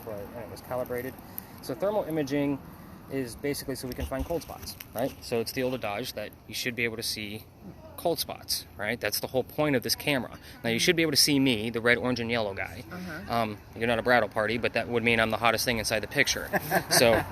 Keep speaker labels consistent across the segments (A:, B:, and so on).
A: before it was calibrated. So thermal imaging is basically so we can find cold spots, right? So it's the old adage that you should be able to see cold spots, right? That's the whole point of this camera. Now you should be able to see me, the red, orange, and yellow guy. You're not a bridal party, but that would mean I'm the hottest thing inside the picture. So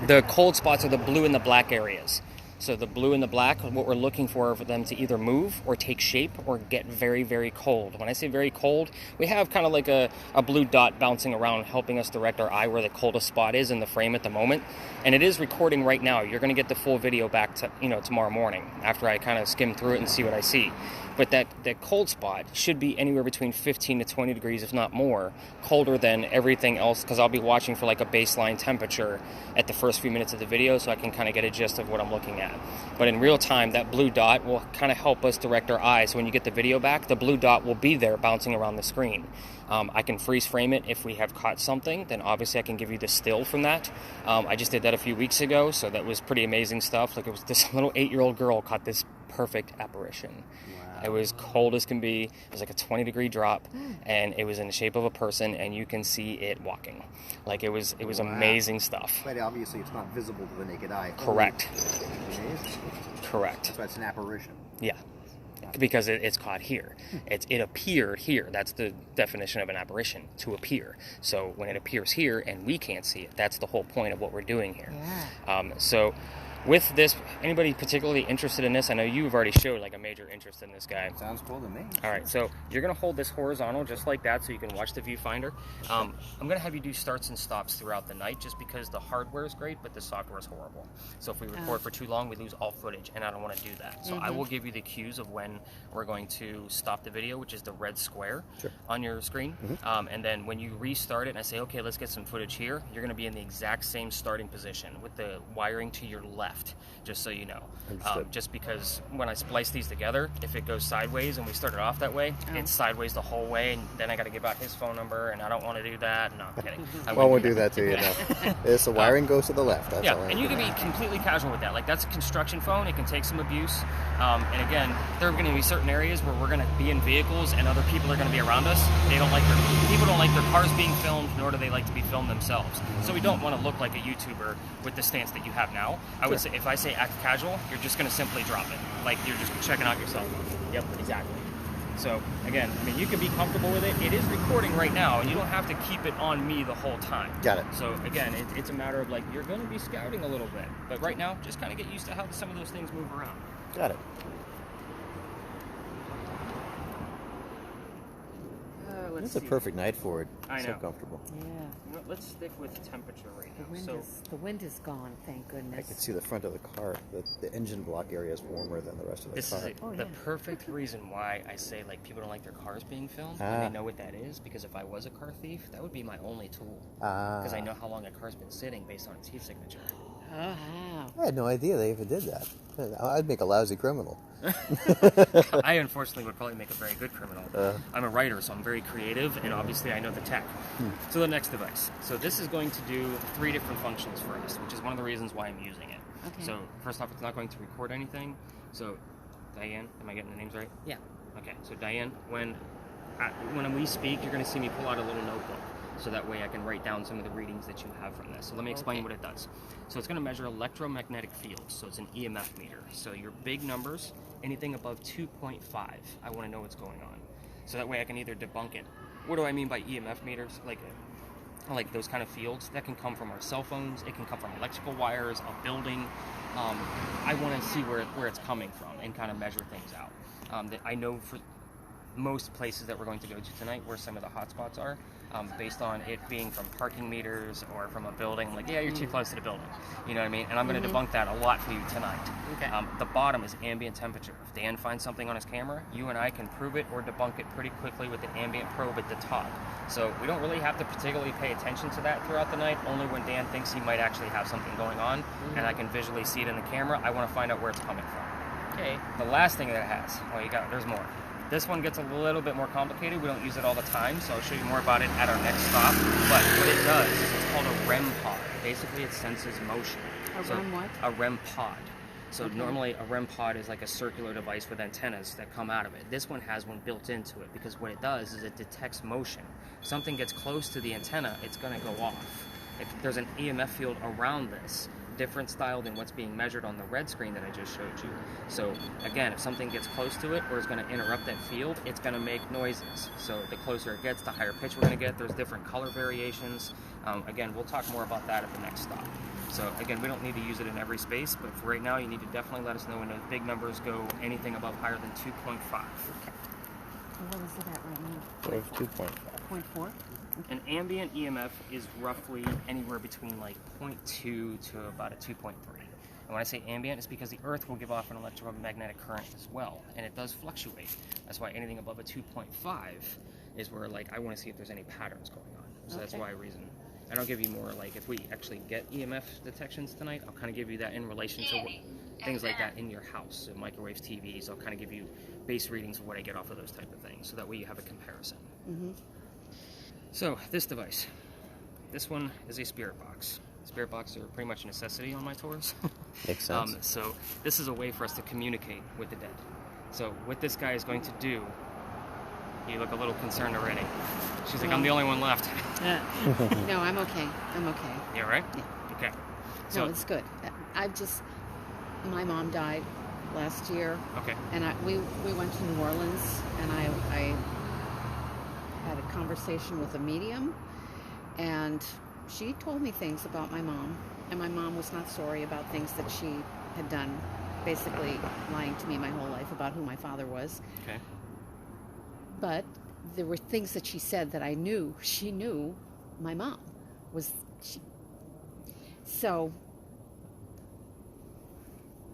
A: the cold spots are the blue and the black areas. So the blue and the black, what we're looking for them to either move or take shape or get very, very cold. When I say very cold, we have kind of like a blue dot bouncing around, helping us direct our eye where the coldest spot is in the frame at the moment. And it is recording right now. You're going to get the full video back to, tomorrow morning after I kind of skim through it and see what I see. But that cold spot should be anywhere between 15 to 20 degrees, if not more, colder than everything else, because I'll be watching for like a baseline temperature at the first few minutes of the video so I can kind of get a gist of what I'm looking at. But in real time, that blue dot will kind of help us direct our eyes. So when you get the video back, the blue dot will be there bouncing around the screen. I can freeze frame it if we have caught something, then obviously I can give you the still from that. I just did that a few weeks ago, so that was pretty amazing stuff. Like it was this little 8-year-old girl caught this perfect apparition. It was cold as can be. It was like a 20-degree drop, and it was in the shape of a person, and you can see it walking. Like it was amazing stuff.
B: But obviously, it's not visible to the naked eye.
A: Correct.
B: Amazing.
A: Correct.
B: So it's an apparition.
A: Yeah. Because it's caught here. It appeared here. That's the definition of an apparition, to appear. So when it appears here and we can't see it, that's the whole point of what we're doing here. Yeah. So with this, anybody particularly interested in this? I know you've already showed like a major interest in this guy.
B: Sounds cool to me.
A: All right, so you're going to hold this horizontal just like that so you can watch the viewfinder. I'm going to have you do starts and stops throughout the night just because the hardware is great, but the software is horrible. So if we record for too long, we lose all footage, and I don't want to do that. So I will give you the cues of when we're going to stop the video, which is the red square on your screen. And then when you restart it and I say, okay, let's get some footage here, you're going to be in the exact same starting position with the wiring to your left. Just so you know, just because when I splice these together, if it goes sideways and we started off that way, it's sideways the whole way, and then I got to give out his phone number, and I don't want to do that. No, I'm kidding.
B: Well, we'll do that to you. No. The wiring goes to the left. That's all
A: and you can be completely casual with that. Like that's a construction phone; it can take some abuse. And again, there are going to be certain areas where we're going to be in vehicles, and other people are going to be around us. People don't like their cars being filmed, nor do they like to be filmed themselves. So we don't want to look like a YouTuber with the stance that you have now. I would say if I say act casual, you're just going to simply drop it. Like you're just checking out your cell phone. Yep, exactly. So again, I mean, you can be comfortable with it. It is recording right now, and you don't have to keep it on me the whole time.
B: Got it.
A: So again, it's a matter of like, you're going to be scouting a little bit. But right now, just kind of get used to how some of those things move around.
B: Got it. It's a perfect night for it.
A: I know.
B: So comfortable.
C: Yeah.
A: Let's stick with temperature right now.
C: The wind is gone, thank goodness.
B: I can see the front of the car. The engine block area is warmer than the rest of the car.
A: This is the perfect reason why I say like people don't like their cars being filmed. And they know what that is, because if I was a car thief, that would be my only tool. Because I know how long a car's been sitting based on its heat signature.
C: Oh,
B: I had no idea they even did that. I'd make a lousy criminal.
A: I unfortunately would probably make a very good criminal. I'm a writer, so I'm very creative, and obviously I know the tech. So the next device. So this is going to do 3 different functions for us, which is one of the reasons why I'm using it.
C: Okay.
A: So first off, it's not going to record anything. So Diane, am I getting the names right?
C: Yeah.
A: Okay, so Diane, when we speak, you're going to see me pull out a little notebook. So that way I can write down some of the readings that you have from this. So let me explain what it does. So it's going to measure electromagnetic fields. So it's an EMF meter. So your big numbers, anything above 2.5, I want to know what's going on. So that way I can either debunk it. What do I mean by EMF meters? Like those kind of fields that can come from our cell phones. It can come from electrical wires, a building. I want to see where it's coming from and kind of measure things out. That I know for most places that we're going to go to tonight where some of the hot spots are, based on it being from parking meters or from a building. Like, yeah, you're too close to the building. You know what I mean? And I'm going to debunk that a lot for you tonight.
C: Okay.
A: The bottom is ambient temperature. If Dan finds something on his camera, you and I can prove it or debunk it pretty quickly with an ambient probe at the top. So we don't really have to particularly pay attention to that throughout the night, only when Dan thinks he might actually have something going on, and I can visually see it in the camera. I want to find out where it's coming from. Okay. The last thing that it has, there's more. This one gets a little bit more complicated. We don't use it all the time, so I'll show you more about it at our next stop. But what it does is it's called a REM pod. Basically, it senses motion.
C: REM what?
A: A REM pod. So
C: Okay.
A: normally a REM pod is like a circular device with antennas that come out of it. This one has one built into it because what it does is it detects motion. If something gets close to the antenna, it's going to go off. If there's an EMF field around this, different style than what's being measured on the red screen that I just showed you. So again, if something gets close to it or is going to interrupt that field, it's going to make noises. So the closer it gets, the higher pitch we're going to get. There's different color variations. Again, we'll talk more about that at the next stop. So again, we don't need to use it in every space, but for right now, you need to definitely let us know when those big numbers go anything above higher than 2.5.
C: What is it at right now?
B: So it's 2.5.
C: 0.4?
A: An ambient EMF is roughly anywhere between like 0.2 to about a 2.3. And when I say ambient, it's because the Earth will give off an electromagnetic current as well, and it does fluctuate. That's why anything above a 2.5 is where like I want to see if there's any patterns going on. So that's
C: Okay.
A: why reason. And I'll give you more like if we actually get EMF detections tonight, I'll kind of give you that in relation to things like that in your house, so microwaves, TVs. I'll kind of give you base readings of what I get off of those type of things, so that way you have a comparison.
C: Mm-hmm.
A: So this device, this one is a spirit box. Spirit boxes are pretty much a necessity on my tours.
B: Makes sense.
A: So this is a way for us to communicate with the dead. So what this guy is going to do, you look a little concerned already. She's like, I'm the only one left.
C: No, I'm okay. I'm okay.
A: Yeah, right?
C: Yeah.
A: Okay.
C: No,
A: So,
C: it's good. My mom died last year,
A: okay.
C: and we went to New Orleans, and I had a conversation with a medium, and she told me things about my mom, and my mom was not sorry about things that she had done, basically lying to me my whole life about who my father was.
A: Okay.
C: But there were things that she said that I knew. She knew my mom was. So.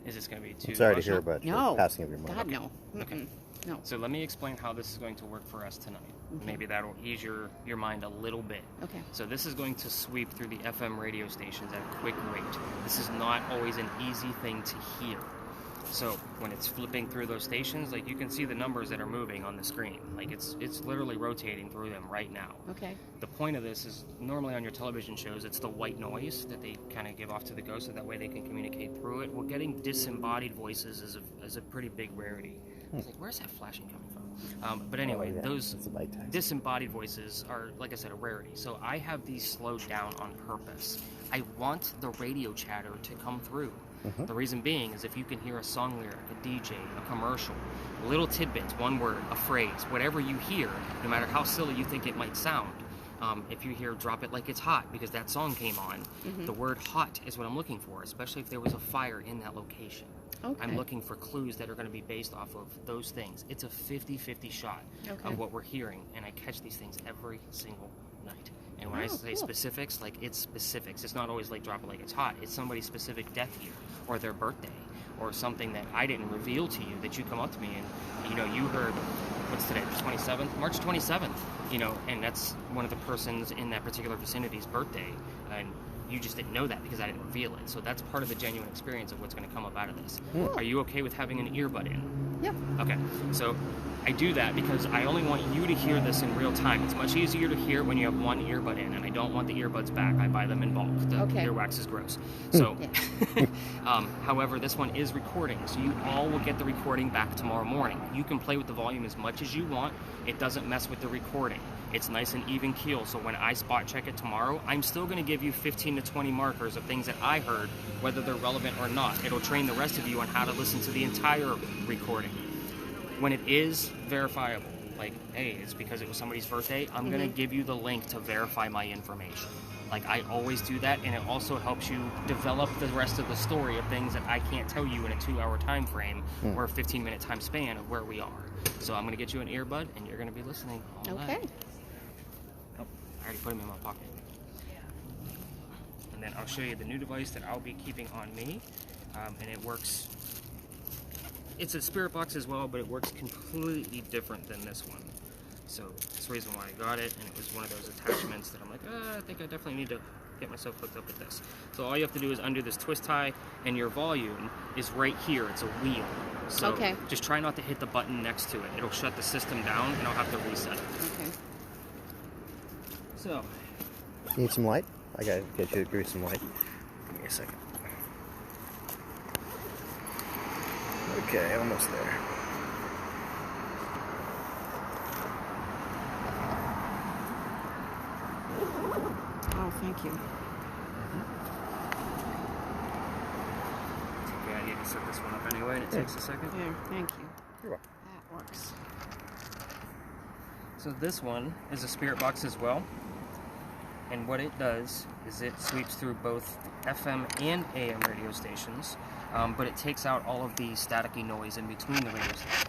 A: Is this going to be too
B: I'm sorry to
A: emotional?
B: hear about
C: No.
B: the passing of your mother.
C: God, no.
A: Okay.
C: Mm-mm. No.
A: So let me explain how this is going to work for us tonight.
C: Okay.
A: Maybe that'll ease your mind a little bit.
C: Okay.
A: So this is going to sweep through the FM radio stations at a quick rate. This is not always an easy thing to hear. So when it's flipping through those stations, like you can see the numbers that are moving on the screen. Like it's literally rotating through them right now.
C: Okay.
A: The point of this is normally on your television shows, it's the white noise that they kind of give off to the ghost, so that way they can communicate through it. Well, getting disembodied voices is a pretty big rarity. It's like, where's that flashing coming from? But anyway,
B: Oh, yeah.
A: those
B: It's a light text.
A: disembodied voices are, like I said, a rarity. So I have these slowed down on purpose. I want the radio chatter to come through. The reason being is if you can hear a song lyric, a DJ, a commercial, little tidbits, one word, a phrase, whatever you hear, no matter how silly you think it might sound, if you hear drop it like it's hot because that song came on, the word hot is what I'm looking for, especially if there was a fire in that location.
C: Okay.
A: I'm looking for clues that are going to be based off of those things. It's a 50-50 shot
C: Okay.
A: of what we're hearing, and I catch these things every single night. And when I
C: Oh,
A: say
C: cool.
A: specifics, like it's specifics. It's not always like drop it like it's hot. It's somebody's specific death year or their birthday or something that I didn't reveal to you that you come up to me and, you know, you heard, what's today, the 27th? March 27th, you know, and that's one of the persons in that particular vicinity's birthday. And you just didn't know that because I didn't reveal it. So that's part of the genuine experience of what's going to come up out of this. Are you okay with having an earbud in?
C: Yep.
A: Okay, so I do that because I only want you to hear this in real time. It's much easier to hear when you have one earbud in, and I don't want the earbuds back. I buy them in bulk. The
C: Okay.
A: earwax is gross. So,
C: Yeah.
A: however, this one is recording, so you all will get the recording back tomorrow morning. You can play with the volume as much as you want. It doesn't mess with the recording. It's nice and even keel, so when I spot check it tomorrow, I'm still going to give you 15 to 20 markers of things that I heard, whether they're relevant or not. It'll train the rest of you on how to listen to the entire recording. When it is verifiable, like, hey, it's because it was somebody's birthday, I'm going to give you the link to verify my information. Like, I always do that, and it also helps you develop the rest of the story of things that I can't tell you in a 2-hour time frame or a 15-minute time span of where we are. So I'm going to get you an earbud, and you're going to be listening all
C: Okay.
A: night. Oh, I already put them in my pocket. And then I'll show you the new device that I'll be keeping on me, and it works. It's a spirit box as well, but it works completely different than this one. So that's the reason why I got it, and it was one of those attachments that I'm like, I think I definitely need to get myself hooked up with this. So all you have to do is undo this twist tie, and your volume is right here. It's a wheel. So
C: Okay.
A: just try not to hit the button next to it. It'll shut the system down, and I'll have to reset it.
C: Okay.
A: So,
B: Need some light? I gotta get you to give you some light.
A: give me a second.
B: Okay, almost there.
C: Oh, thank you.
A: Okay, I need to set this one up anyway, and it takes a second.
C: There, thank you.
B: You're welcome.
C: That works.
A: So this one is a spirit box as well. And what it does is it sweeps through both FM and AM radio stations, but it takes out all of the staticky noise in between the radio stations.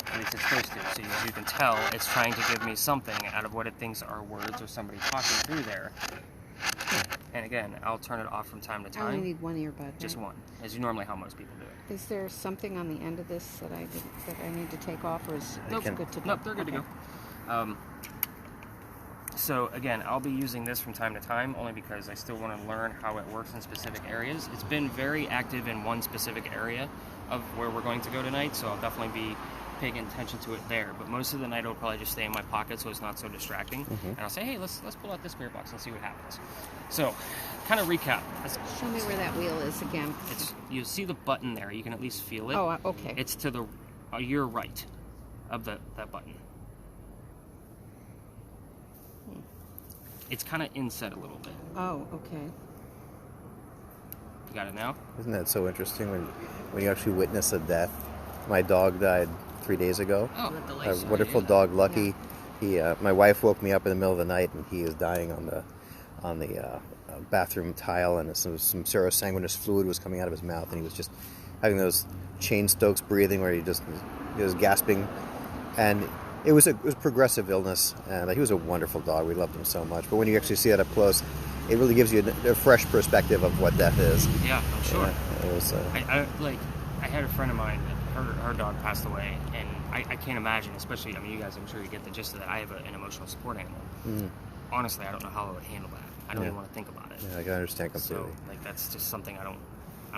A: At least it's supposed to. So as you can tell, it's trying to give me something out of what it thinks are words or somebody talking through there. And again, I'll turn it off from time to
C: I only
A: time.
C: need one earbud.
A: Just
C: right?
A: one, as you normally how most people do it.
C: Is there something on the end of this that I need to take off, or is
A: Nope.
C: it good to go?
A: Nope, they're good to go. So again, I'll be using this from time to time only because I still want to learn how it works in specific areas. It's been very active in one specific area of where we're going to go tonight, so I'll definitely be paying attention to it there. But most of the night it'll probably just stay in my pocket so it's not so distracting. And I'll say, hey, let's pull out this spirit box and see what happens. So, kind of recap.
C: Show me where that wheel is again.
A: You see the button there. You can at least feel it.
C: Oh, okay.
A: It's to the your right of that button. It's kind of inset a little bit.
C: Oh, okay.
A: You got it now?
B: Isn't that so interesting when you actually witness a death? My dog died 3 days ago.
A: Oh,
B: A wonderful dog, Lucky. My wife woke me up in the middle of the night, and he is dying on the bathroom tile, and some serosanguinous fluid was coming out of his mouth, and he was just having those Cheyne Stokes breathing, where he was gasping, and it was progressive illness, and he was a wonderful dog. We loved him so much. But when you actually see it up close, it really gives you a fresh perspective of what death is.
A: Yeah, I'm sure.
B: Yeah, it was.
A: I had a friend of mine. Her dog passed away, and I can't imagine. Especially, I mean, you guys, I'm sure you get the gist of that. I have an emotional support animal. Honestly, I don't know how I would handle that. I don't even want to think about it.
B: Yeah, I can understand completely.
A: So, that's just something I don't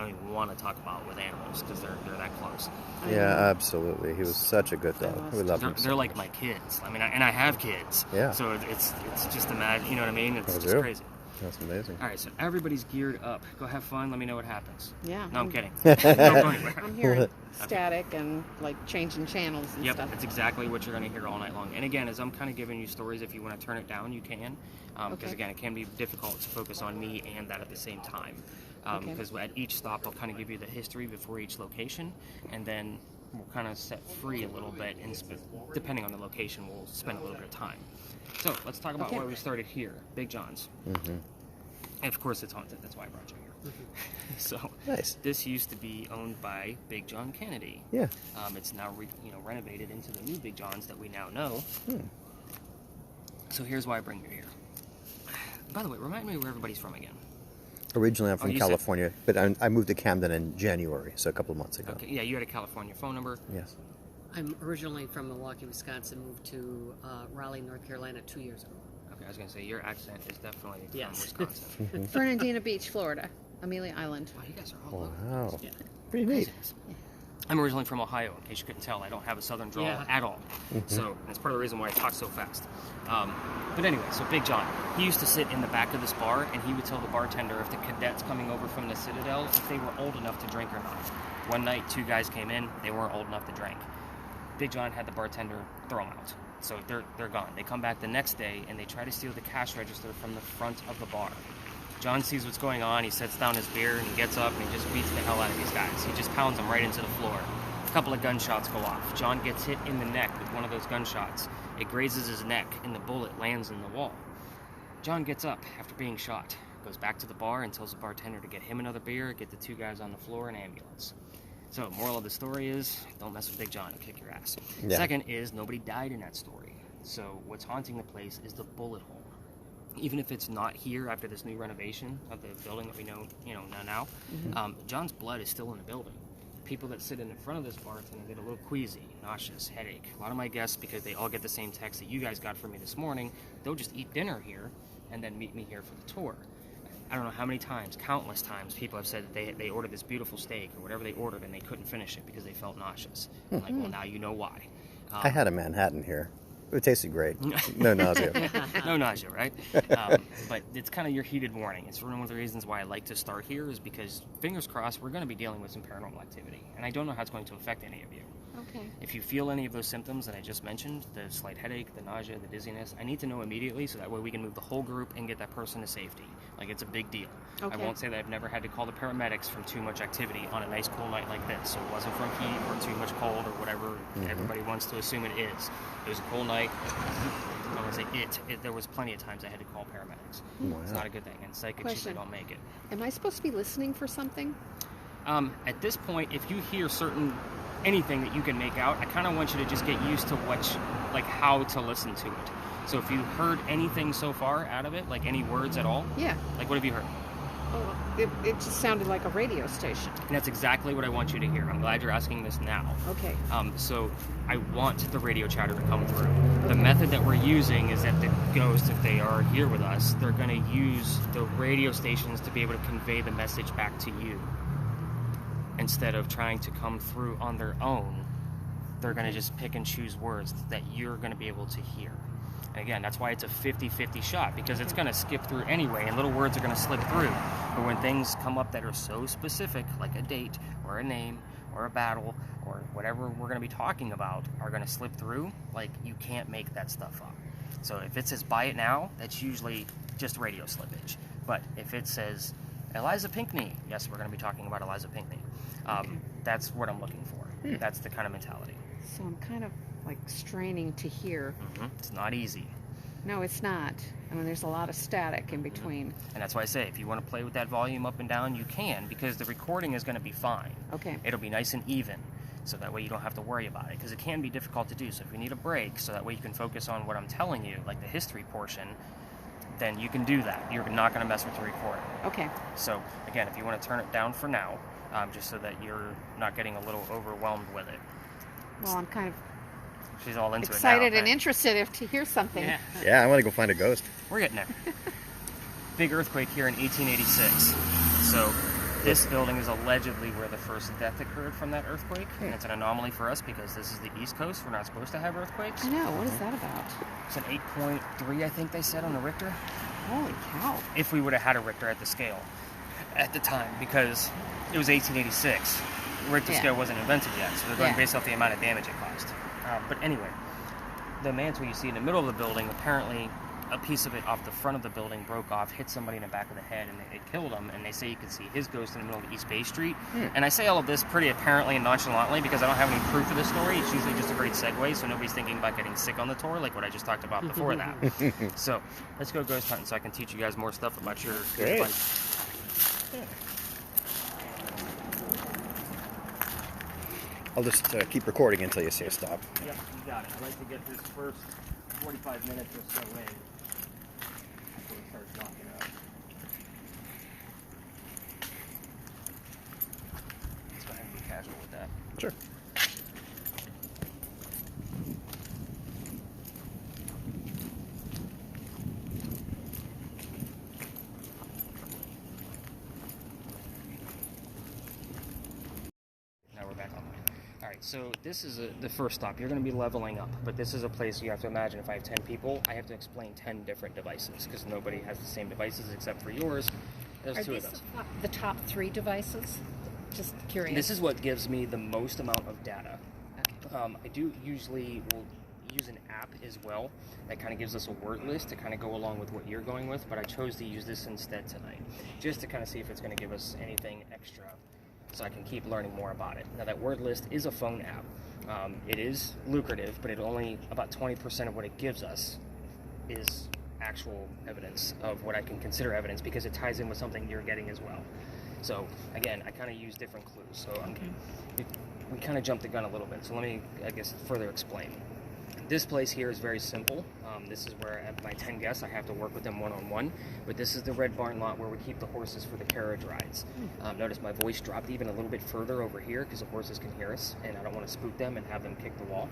A: even want to talk about with animals because they're that close.
B: Yeah, absolutely. He was such a good dog. We loved him.
A: They're like my kids. I mean, and I have kids.
B: Yeah.
A: So it's just imagine, you know what I mean? It's just
B: do.
A: crazy.
B: That's amazing.
A: All right, so everybody's geared up. Go have fun. Let me know what happens.
C: Yeah.
A: No, I'm kidding. Don't go anywhere.
C: I'm hearing static and like changing channels and
A: Yep,
C: stuff.
A: that's exactly what you're going to hear all night long. And again, as I'm kind of giving you stories, if you want to turn it down, you can. Because
C: Okay.
A: again, it can be difficult to focus on me and that at the same time.
C: Okay.
A: Because at each stop, I'll kind of give you the history before each location, and then we'll kind of set free a little bit, and depending on the location, we'll spend a little bit of time. So let's talk about
C: Okay.
A: where we started here, Big John's.
B: Mm-hmm.
A: And of course, it's haunted. That's why I brought you here. So
B: Nice.
A: this used to be owned by Big John Kennedy.
B: Yeah.
A: It's now renovated into the new Big Johns that we now know. So here's why I bring you here. By the way, remind me where everybody's from again.
B: Originally, I'm from
A: you said-
B: California, but I moved to Camden in January, so a couple of months ago.
A: Okay, yeah, you had a California phone number.
B: Yes.
D: I'm originally from Milwaukee, Wisconsin, moved to Raleigh, North Carolina 2 years ago.
A: Okay, I was gonna say your accent is definitely from
D: Yes.
A: Wisconsin.
C: Fernandina Beach, Florida, Amelia Island.
A: Wow, you guys are all over.
B: Wow.
D: Yeah.
B: Pretty neat.
A: I'm originally from Ohio, in case you couldn't tell. I don't have a southern drawl
D: Yeah.
A: at all. So that's part of the reason why I talk so fast. But anyway, so Big John, he used to sit in the back of this bar, and he would tell the bartender if the cadets coming over from the Citadel, if they were old enough to drink or not. One night, 2 guys came in, they weren't old enough to drink. Big John had the bartender throw them out. So they're gone. They come back the next day, and they try to steal the cash register from the front of the bar. John sees what's going on. He sets down his beer and he gets up and he just beats the hell out of these guys. He just pounds them right into the floor. A couple of gunshots go off. John gets hit in the neck with one of those gunshots. It grazes his neck and the bullet lands in the wall. John gets up after being shot, goes back to the bar and tells the bartender to get him another beer, get the 2 guys on the floor, an ambulance. So, moral of the story is, don't mess with Big John, he'll kick your ass.
B: Yeah.
A: Second is, nobody died in that story. So, what's haunting the place is the bullet hole. Even if it's not here after this new renovation of the building that we know, now, John's blood is still in the building. People that sit in front of this bartender get a little queasy, nauseous, headache. A lot of my guests, because they all get the same text that you guys got from me this morning, they'll just eat dinner here and then meet me here for the tour. I don't know how many times, countless times, people have said that they ordered this beautiful steak or whatever they ordered and they couldn't finish it because they felt nauseous. I'm like, well, now you know why.
B: I had a Manhattan here. It tasted great. No nausea.
A: No nausea, right? But it's kind of your heated warning. It's one of the reasons why I like to start here is because, fingers crossed, we're going to be dealing with some paranormal activity. And I don't know how it's going to affect any of you.
C: Okay.
A: If you feel any of those symptoms that I just mentioned, the slight headache, the nausea, the dizziness, I need to know immediately so that way we can move the whole group and get that person to safety. Like, it's a big deal.
C: Okay.
A: I won't say that I've never had to call the paramedics from too much activity on a nice cool night like this. So it wasn't from heat or too much cold or whatever everybody wants to assume it is. It was a cool night. I don't want to say there was plenty of times I had to call paramedics.
B: Wow.
A: It's not a good thing, and psychics usually don't make it.
C: Am I supposed to be listening for something?
A: At this point, if you hear anything that you can make out, I kind of want you to just get used to how to listen to it. So if you heard anything so far out of it, like any words at all,
C: Yeah.
A: like what have you heard?
C: Oh, it just sounded like a radio station.
A: And that's exactly what I want you to hear. I'm glad you're asking this now.
C: Okay.
A: So I want the radio chatter to come through. The method that we're using is that the ghosts, if they are here with us, they're going to use the radio stations to be able to convey the message back to you. Instead of trying to come through on their own, they're going to just pick and choose words that you're going to be able to hear. And again, that's why it's a 50-50 shot, because it's going to skip through anyway, and little words are going to slip through. But when things come up that are so specific, like a date or a name or a battle or whatever we're going to be talking about are going to slip through, like, you can't make that stuff up. So if it says buy it now, that's usually just radio slippage. But if it says Eliza Pinckney, yes, we're going to be talking about Eliza Pinckney. That's what I'm looking for. That's the kind of mentality.
C: So I'm kind of like straining to hear.
A: It's not easy.
C: No, it's not. I mean, there's a lot of static in between.
A: And that's why I say, if you want to play with that volume up and down, you can, because the recording is going to be fine.
C: Okay.
A: It'll be nice and even, so that way you don't have to worry about it, because it can be difficult to do. So if you need a break, so that way you can focus on what I'm telling you, like the history portion, then you can do that. You're not going to mess with the recording.
C: Okay.
A: So again, if you want to turn it down for now, just so that you're not getting a little overwhelmed with it.
C: Well, I'm kind of
A: She's all into
C: excited
A: it now.
C: and interested to hear something.
B: Yeah, I want to go find a ghost.
A: We're getting there. Big earthquake here in 1886. So this building is allegedly where the first death occurred from that earthquake. And it's an anomaly for us because this is the East Coast. We're not supposed to have earthquakes.
C: I know. What is that about?
A: It's an 8.3, I think they said, on the Richter.
C: Holy cow.
A: If we would have had a Richter at the scale at the time, because it was 1886. The Richter scale wasn't invented yet, so they're going based off the amount of damage it caused. But anyway, the mantle you see in the middle of the building, apparently a piece of it off the front of the building broke off, hit somebody in the back of the head, and it killed him. And they say you can see his ghost in the middle of East Bay Street. And I say all of this pretty apparently and nonchalantly because I don't have any proof of this story. It's usually just a great segue, so nobody's thinking about getting sick on the tour, like what I just talked about before that. So let's go ghost hunting so I can teach you guys more stuff about your life.
B: I'll just keep recording until you say stop.
A: Yep, you got it. I'd like to get this first 45 minutes or so in before it starts knocking out. Let's go ahead and be casual with that.
B: Sure.
A: Now we're back online. Alright, so this is the first stop. You're going to be leveling up, but this is a place you have to imagine if I have 10 people, I have to explain 10 different devices, because nobody has the same devices except for yours. There's two of those.
C: The top 3 devices? Just curious.
A: This is what gives me the most amount of data. I do usually will use an app as well that kind of gives us a word list to kind of go along with what you're going with, but I chose to use this instead tonight, just to kind of see if it's going to give us anything extra so I can keep learning more about it. Now, that word list is a phone app. It is lucrative, but only about 20% of what it gives us is actual evidence of what I can consider evidence, because it ties in with something you're getting as well. So again, I kind of use different clues. So we kind of jumped the gun a little bit. So let me, I guess, further explain. This place here is very simple. This is where, at my 10 guests, I have to work with them one-on-one. But this is the Red Barn lot where we keep the horses for the carriage rides. Notice my voice dropped even a little bit further over here because the horses can hear us, and I don't want to spook them and have them kick the wall.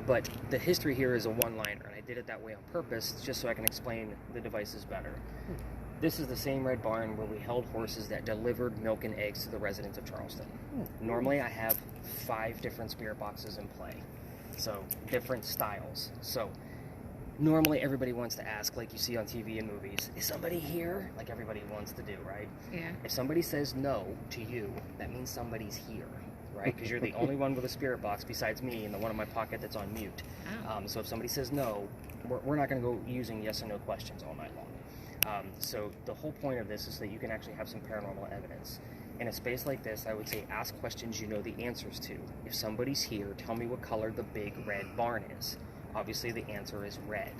A: But the history here is a one-liner, and I did it that way on purpose just so I can explain the devices better. This is the same Red Barn where we held horses that delivered milk and eggs to the residents of Charleston. Normally, I have 5 different spirit boxes in play. So different styles. So normally everybody wants to ask, like you see on TV and movies, is somebody here? Like everybody wants to do, right?
C: Yeah.
A: If somebody says no to you, that means somebody's here, right? Because you're the only one with a spirit box besides me and the one in my pocket that's on mute.
C: Oh.
A: So if somebody says no, we're not going to go using yes or no questions all night long. So the whole point of this is that you can actually have some paranormal evidence. In a space like this, I would say ask questions you know the answers to. If somebody's here, tell me what color the big red barn is. Obviously, the answer is red.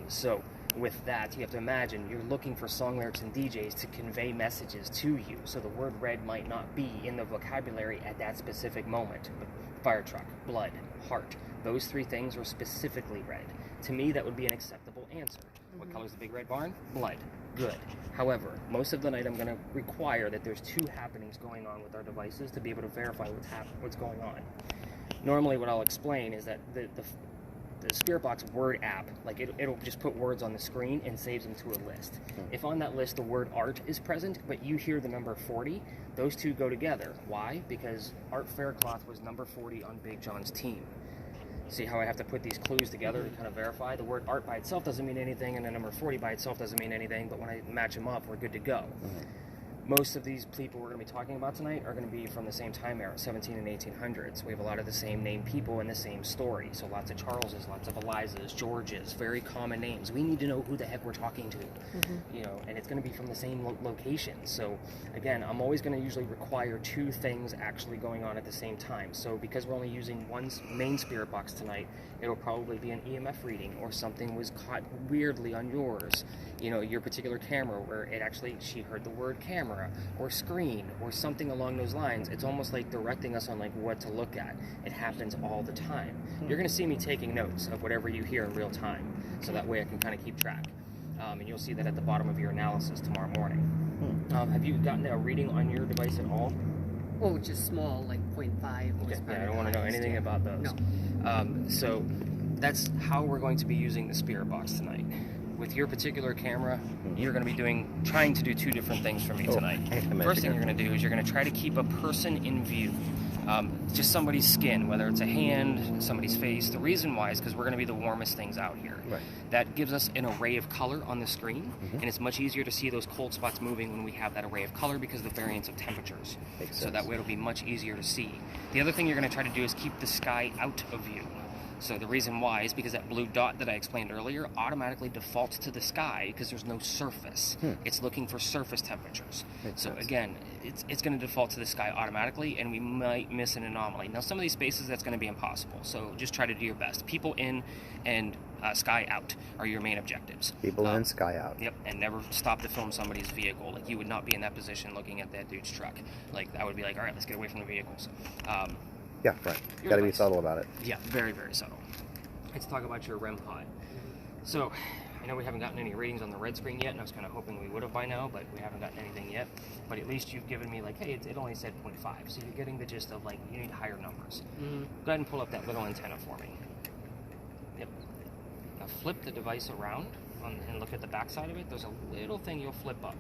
A: So with that, you have to imagine you're looking for song lyrics and DJs to convey messages to you. So the word red might not be in the vocabulary at that specific moment. But fire truck, blood, heart, those three things are specifically red. To me, that would be an acceptable answer. What color is the big red barn? Blood. Good. However, most of the night I'm going to require that there's two happenings going on with our devices to be able to verify what's going on. Normally what I'll explain is that the Spirit Box word app, like it'll just put words on the screen and saves them to a list. If on that list the word art is present, but you hear the number 40, those two go together. Why? Because Art Faircloth was number 40 on Big John's team. See how I have to put these clues together to kind of verify? The word art by itself doesn't mean anything, and the number 40 by itself doesn't mean anything, but when I match them up, we're good to go. Most of these people we're going to be talking about tonight are going to be from the same time era, 17 and 1800s. We have a lot of the same named people in the same story. So lots of Charleses, lots of Elizas, Georges, very common names. We need to know who the heck we're talking to, you know, and it's going to be from the same location. So again, I'm always going to usually require two things actually going on at the same time. So because we're only using one main spirit box tonight, it'll probably be an EMF reading or something was caught weirdly on yours, you know, your particular camera where it actually, she heard the word camera or screen or something along those lines. It's almost like directing us on like what to look at. It happens all the time. You're going to see me taking notes of whatever you hear in real time, so that way I can kind of keep track. And you'll see that at the bottom of your analysis tomorrow morning. Have you gotten a reading on your device at all?
D: Oh, just small, like 0.5.
A: Okay, yeah, I don't want to know anything about those.
D: No.
A: So that's how we're going to be using the Spirit Box tonight. With your particular camera, you're going to be trying to do two different things for me tonight. First thing you're going to do is you're going to try to keep a person in view. Just somebody's skin, whether it's a hand, somebody's face. The reason why is because we're going to be the warmest things out here.
B: Right.
A: That gives us an array of color on the screen, and it's much easier to see those cold spots moving when we have that array of color because of the variance of temperatures.
B: Makes
A: So
B: sense.
A: that way it'll be much easier to see. The other thing you're going to try to do is keep the sky out of view. So the reason why is because that blue dot that I explained earlier automatically defaults to the sky because there's no surface. It's looking for surface temperatures.
B: Makes
A: So
B: sense.
A: again, it's going to default to the sky automatically, and we might miss an anomaly. Now, some of these spaces, that's going to be impossible. So just try to do your best. People in and sky out are your main objectives.
B: People in, sky out.
A: Yep, and never stop to film somebody's vehicle. Like, you would not be in that position looking at that dude's truck. Like, I would be like, all right, let's get away from the vehicles.
B: Yeah, right.
A: Your
B: Got to be
A: device.
B: subtle about it.
A: Yeah, very, very subtle. Let's talk about your REM pod. So, I know we haven't gotten any readings on the red screen yet, and I was kind of hoping we would have by now, but we haven't gotten anything yet. But at least you've given me, like, hey, it only said 0.5, so you're getting the gist of, like, you need higher numbers. Go ahead and pull up that little antenna for me. Yep. Now flip the device around and look at the back side of it. There's a little thing you'll flip up.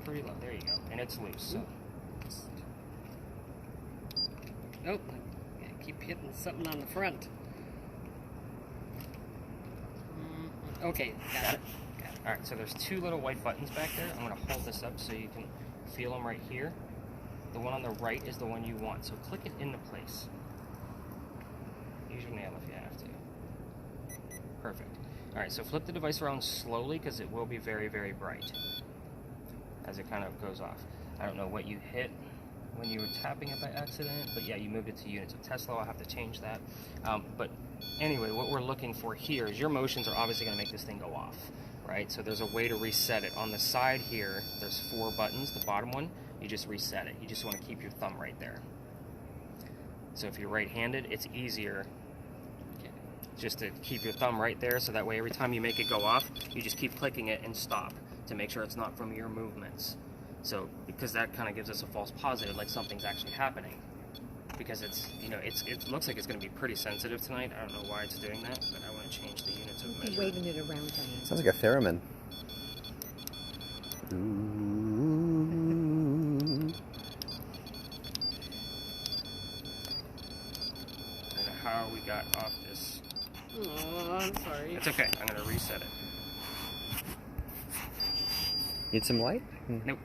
A: Pretty low. There you go. And it's loose. So.
D: Oh, I keep hitting something on the front. Okay, got it.
A: All right, so there's two little white buttons back there. I'm going to hold this up so you can feel them right here. The one on the right is the one you want, so click it into place. Use your nail if you have to. Perfect. All right, so flip the device around slowly because it will be very, very bright as it kind of goes off. I don't know what you hit when you were tapping it by accident, but yeah, you moved it to units of Tesla. I'll have to change that. But anyway, what we're looking for here is your motions are obviously going to make this thing go off, right? So there's a way to reset it. On the side here, there's 4 buttons. The bottom one, you just reset it. You just want to keep your thumb right there. So if you're right-handed, it's easier just to keep your thumb right there, so that way every time you make it go off, you just keep clicking it and stop to make sure it's not from your movements. So, because that kind of gives us a false positive, like something's actually happening. Because it's, you know, it looks like it's going to be pretty sensitive tonight. I don't know why it's doing that, but I want to change the units of
C: Keep
A: measure.
C: waving it around, Diane.
B: Sounds like a theremin. Ooh.
A: got off this.
D: Oh, I'm sorry.
A: It's okay. I'm going to reset it.
B: Need some light?
A: Nope.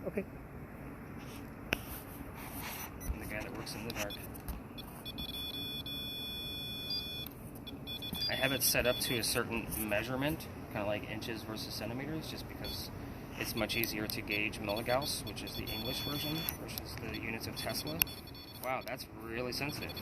B: Okay.
A: I'm the guy that works in the dark. I have it set up to a certain measurement, kind of like inches versus centimeters, just because it's much easier to gauge milligauss, which is the English version, versus the units of Tesla. Wow, that's really sensitive.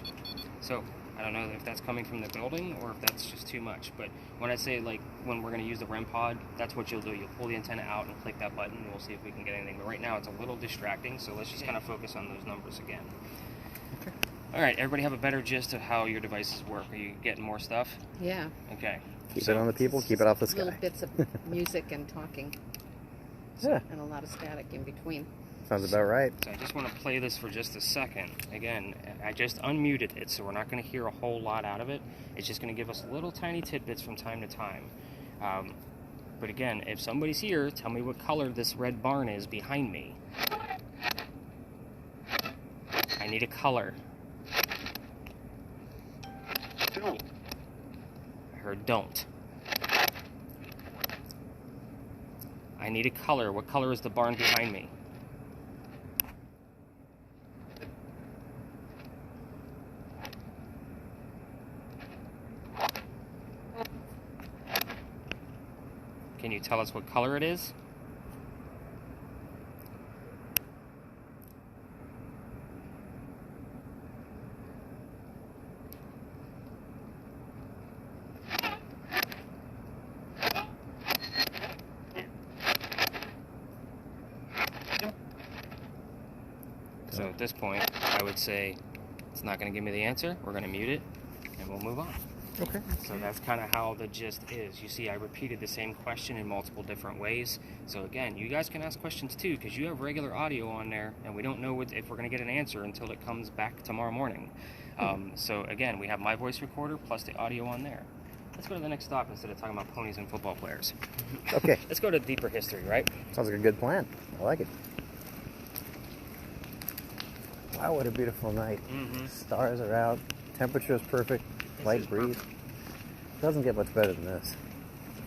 A: So, I don't know if that's coming from the building or if that's just too much. But when I say, like, when we're going to use the REM pod, that's what you'll do. You'll pull the antenna out and click that button, and we'll see if we can get anything. But right now, it's a little distracting, so let's just kind of focus on those numbers again.
B: Okay.
A: All right, everybody have a better gist of how your devices work. Are you getting more stuff?
C: Yeah.
A: Okay.
B: Keep it on the people, keep it off the sky.
C: Little bits of music and talking.
B: Yeah.
C: And a lot of static in between.
B: Sounds about right.
A: So I just want to play this for just a second. Again, I just unmuted it, so we're not going to hear a whole lot out of it. It's just going to give us little tiny tidbits from time to time. But again, if somebody's here, tell me what color this red barn is behind me. I need a color. I heard don't. I need a color. What color is the barn behind me? Can you tell us what color it is? So at this point, I would say it's not going to give me the answer. We're going to mute it, and we'll move on.
B: Okay.
A: So that's kind of how the gist is. You see, I repeated the same question in multiple different ways. So again, you guys can ask questions too, because you have regular audio on there, and we don't know if we're going to get an answer until it comes back tomorrow morning. So again, we have my voice recorder plus the audio on there. Let's go to the next stop instead of talking about ponies and football players.
B: Okay.
A: Let's go to deeper history, right?
B: Sounds like a good plan. I like it. Wow, what a beautiful night.
A: Mm-hmm.
B: Stars are out. Temperature is perfect. Light breeze. Doesn't get much better than this.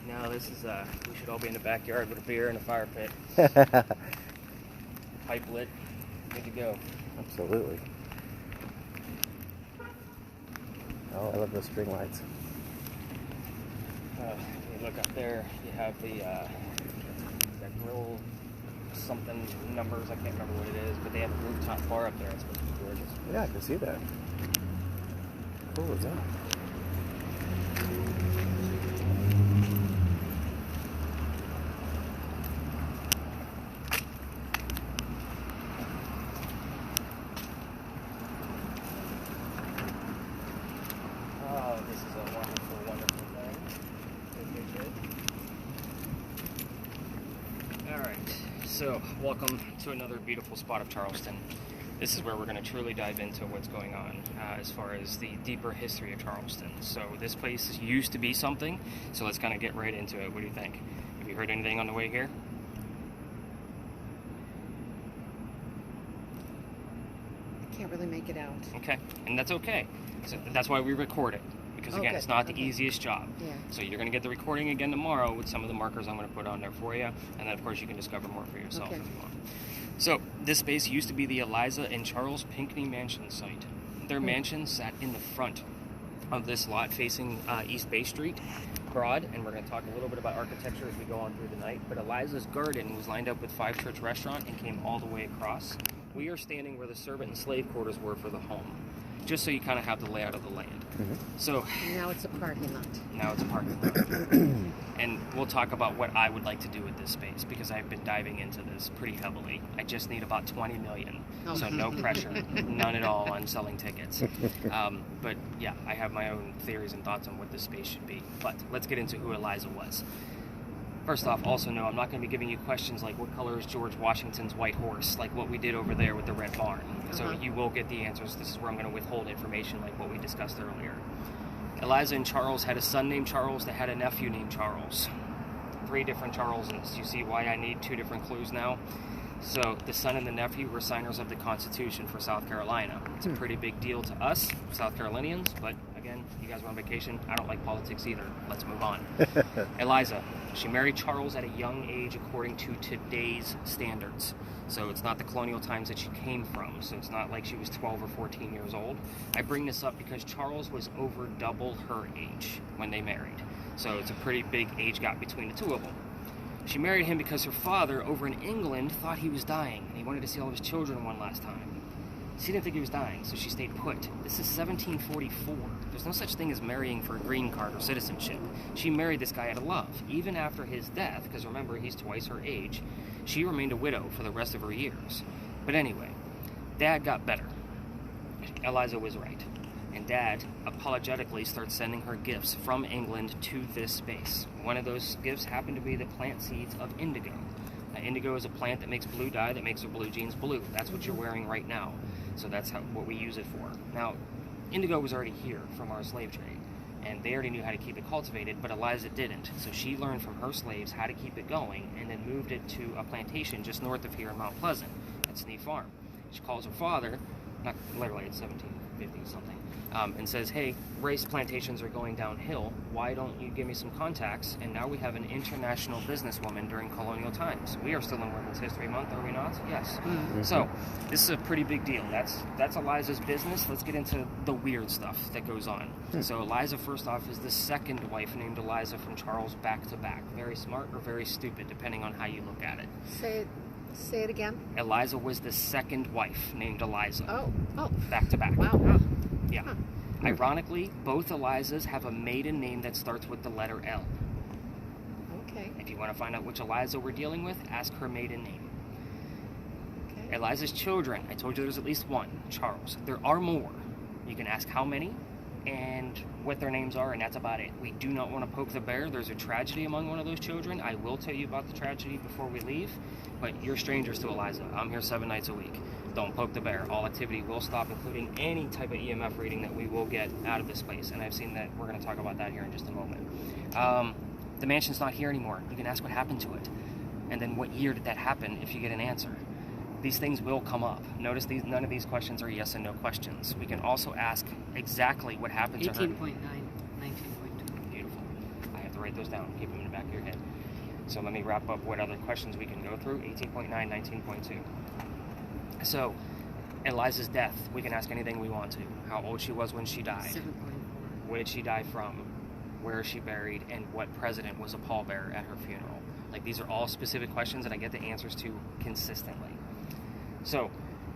A: No, this is, we should all be in the backyard with a beer and a fire pit. Pipe lit. Good to go.
B: Absolutely. Oh, I love those string lights.
A: You look up there, you have the that grill something numbers, I can't remember what it is, but they have a rooftop bar up there. It's supposed to be gorgeous.
B: Yeah, I can see that. Cool as that.
A: Oh, this is a wonderful, wonderful thing. Alright, so welcome to another beautiful spot of Charleston. This is where we're going to truly dive into what's going on as far as the deeper history of Charleston. So this place used to be something, so let's kind of get right into it. What do you think? Have you heard anything on the way here?
C: I can't really make it out.
A: Okay, and that's okay. So that's why we record it. Because again,
C: Okay,
A: it's not the
C: okay.
A: easiest job.
C: Yeah.
A: So you're going to get the recording again tomorrow with some of the markers I'm going to put on there for you. And then, of course, you can discover more for yourself
C: Okay.
A: if you want. So this space used to be the Eliza and Charles Pinckney mansion site. Their mansion sat in the front of this lot facing East Bay Street, Broad. And we're going to talk a little bit about architecture as we go on through the night. But Eliza's garden was lined up with Five Church Restaurant and came all the way across. We are standing where the servant and slave quarters were for the home, just so you kind of have the layout of the land. So
C: Now it's a parking lot.
A: now it's a parking lot. And we'll talk about what I would like to do with this space, because I've been diving into this pretty heavily. I just need about 20 million,
C: Oh.
A: so no pressure, none at all on selling tickets. But yeah, I have my own theories and thoughts on what this space should be. But let's get into who Eliza was. First off, also know I'm not going to be giving you questions like what color is George Washington's white horse, like what we did over there with the red barn. So you will get the answers. This is where I'm going to withhold information like what we discussed earlier. Eliza and Charles had a son named Charles. They had a nephew named Charles. 3 different Charlesons. You see why I need 2 different clues now? So the son and the nephew were signers of the Constitution for South Carolina. It's a pretty big deal to us, South Carolinians, but I again. You guys were on vacation. I don't like politics either. Let's move on. Eliza, she married Charles at a young age according to today's standards. So it's not the colonial times that she came from. So it's not like she was 12 or 14 years old. I bring this up because Charles was over double her age when they married. So it's a pretty big age gap between the two of them. She married him because her father over in England thought he was dying, and he wanted to see all of his children one last time. She didn't think he was dying, so she stayed put. This is 1744. There's no such thing as marrying for a green card or citizenship. She married this guy out of love. Even after his death, because remember, he's twice her age, she remained a widow for the rest of her years. But anyway, Dad got better. Eliza was right. And Dad apologetically starts sending her gifts from England to this space. One of those gifts happened to be the plant seeds of indigo. Now, indigo is a plant that makes blue dye that makes her blue jeans blue. That's what you're wearing right now. So that's what we use it for. Now, indigo was already here from our slave trade, and they already knew how to keep it cultivated, but Eliza didn't. So she learned from her slaves how to keep it going, and then moved it to a plantation just north of here in Mount Pleasant at Sneed Farm. She calls her father, not literally, it's 1750 something, and says, hey, rice plantations are going downhill. Why don't you give me some contacts? And now we have an international businesswoman during colonial times. We are still in Women's History Month, are we not? Yes. Mm-hmm. So this is a pretty big deal. That's Eliza's business. Let's get into the weird stuff that goes on. So Eliza, first off, is the second wife named Eliza from Charles back to back. Very smart or very stupid, depending on how you look at it.
C: Say it again.
A: Eliza was the second wife named Eliza.
C: Oh.
A: Back to back.
C: Wow.
A: Yeah. Huh. Ironically, both Elizas have a maiden name that starts with the letter L.
C: Okay.
A: If you want to find out which Eliza we're dealing with, ask her maiden name. Okay. Eliza's children, I told you there's at least one, Charles. There are more. You can ask how many and what their names are, and that's about it. We do not want to poke the bear. There's a tragedy among one of those children. I will tell you about the tragedy before we leave, but you're strangers to Eliza. I'm here 7 nights a week. Don't poke the bear. All activity will stop, including any type of EMF reading that we will get out of this place, and I've seen that. We're going to talk about that here in just a moment. The mansion's not here anymore. You can ask what happened to it, and then what year did that happen if you get an answer. These things will come up. Notice none of these questions are yes and no questions. We can also ask exactly what happened to her.
D: 18.9, 19.2.
A: Beautiful. I have to write those down. Keep them in the back of your head. So let me wrap up what other questions we can go through. 18.9, 19.2. So, Eliza's death, we can ask anything we want to. How old she was when she died.
D: 7.4.
A: Where did she die from? Where is she buried? And what president was a pallbearer at her funeral? Like, these are all specific questions that I get the answers to consistently. So,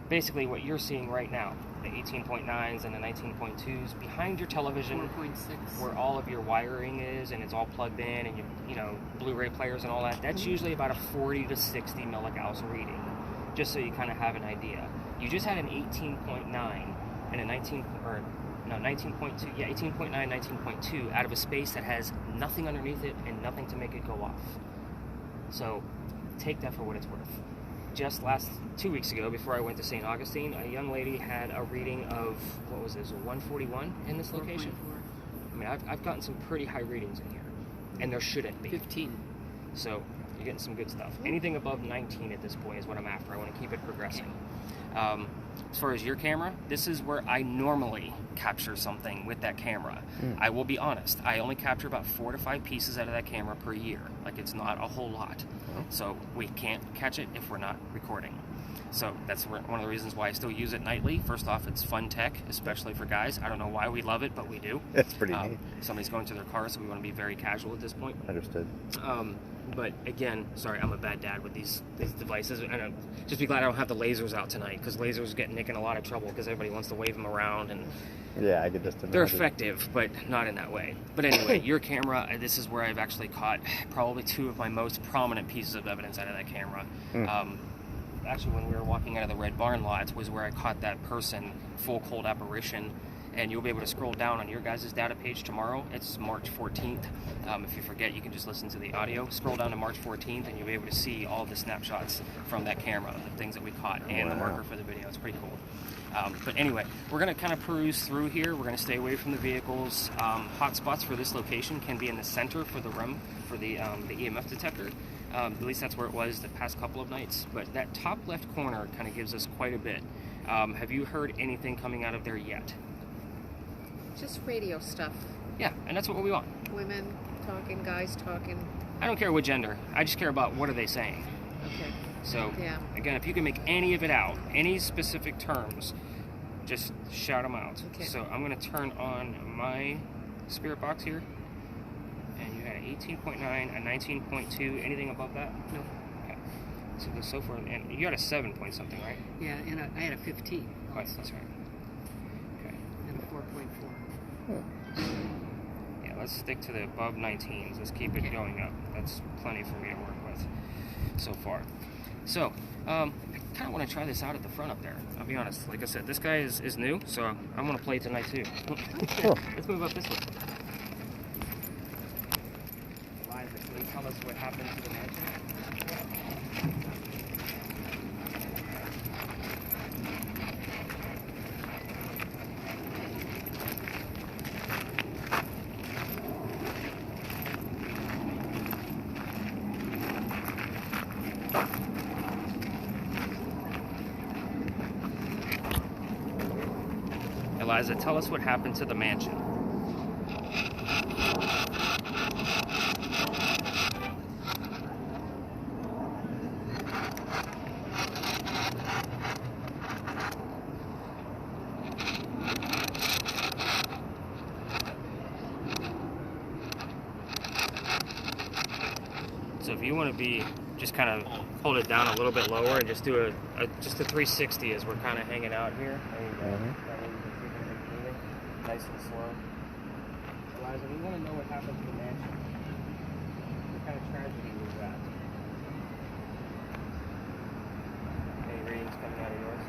A: basically what you're seeing right now, the 18.9s and the 19.2s, behind your television,
D: 4.6,
A: where all of your wiring is, and it's all plugged in, and you know, Blu-ray players and all that, that's usually about a 40 to 60 milligauss reading, just so you kind of have an idea. You just had an 18.9 and a 19.2, 18.9, 19.2 out of a space that has nothing underneath it and nothing to make it go off. So, take that for what it's worth. Just 2 weeks ago, before I went to St. Augustine, a young lady had a reading of, what was this, 141 in this location?
D: 4.4.
A: I mean, I've gotten some pretty high readings in here, and there shouldn't be.
D: 15.
A: So, you're getting some good stuff. Anything above 19 at this point is what I'm after. I want to keep it progressing. As far as your camera, this is where I normally capture something with that camera. I will be honest, I only capture about 4 to 5 pieces out of that camera per year. Like, it's not a whole lot. So we can't catch it if we're not recording. So that's one of the reasons why I still use it nightly. First off, it's fun tech, especially for guys. I don't know why we love it, but we do.
B: It's pretty neat.
A: Somebody's going to their car, so we want to be very casual at this point.
B: Understood.
A: But again, sorry, I'm a bad dad with these devices. And just be glad I don't have the lasers out tonight, because lasers get Nick in a lot of trouble because everybody wants to wave them around, and
B: yeah, I could just imagine.
A: They're effective, but not in that way. But anyway, your camera, this is where I've actually caught probably 2 of my most prominent pieces of evidence out of that camera. Actually, when we were walking out of the Red Barn lot was where I caught that person, full cold apparition. And you'll be able to scroll down on your guys' data page tomorrow. It's March 14th. If you forget, you can just listen to the audio. Scroll down to March 14th, and you'll be able to see all the snapshots from that camera, the things that we caught, and the marker for the video. It's pretty cool. But anyway, we're going to kind of peruse through here. We're going to stay away from the vehicles. Hotspots for this location can be in the center for the REM, for the EMF detector. At least that's where it was the past couple of nights. But that top left corner kind of gives us quite a bit. Have you heard anything coming out of there yet?
C: Just radio stuff.
A: Yeah, and that's what we want.
C: Women talking, guys talking.
A: I don't care what gender. I just care about what are they saying.
C: Okay.
A: So,
C: Yeah.
A: again, if you can make any of it out, any specific terms, just shout them out.
C: Okay.
A: So I'm going to turn on my spirit box here. And you had an 18.9, a 19.2, anything above that?
D: No.
A: Okay. So far, and you had a 7 point something, right?
D: Yeah, and I had a 15.
A: Right, that's right. Okay.
D: And a 4.4.
A: Yeah, let's stick to the above 19s. Let's keep it
D: Okay.
A: going up. That's plenty for me to work with so far. So, I kind of want to try this out at the front up there. I'll be honest. Like I said, this guy is new, so I'm going to play tonight too.
B: Cool.
A: Let's move up this way. Eliza, can you tell us what happened to the mansion? Eliza, tell us what happened to the mansion. So if you want to be, just kind of hold it down a little bit lower and just do just a 360 as we're kind of hanging out here. There you go.
B: Mhm.
A: That way you can see them moving nice and slow. Eliza, we want to know what happened to the mansion. What kind of tragedy was that? Any readings coming out of yours?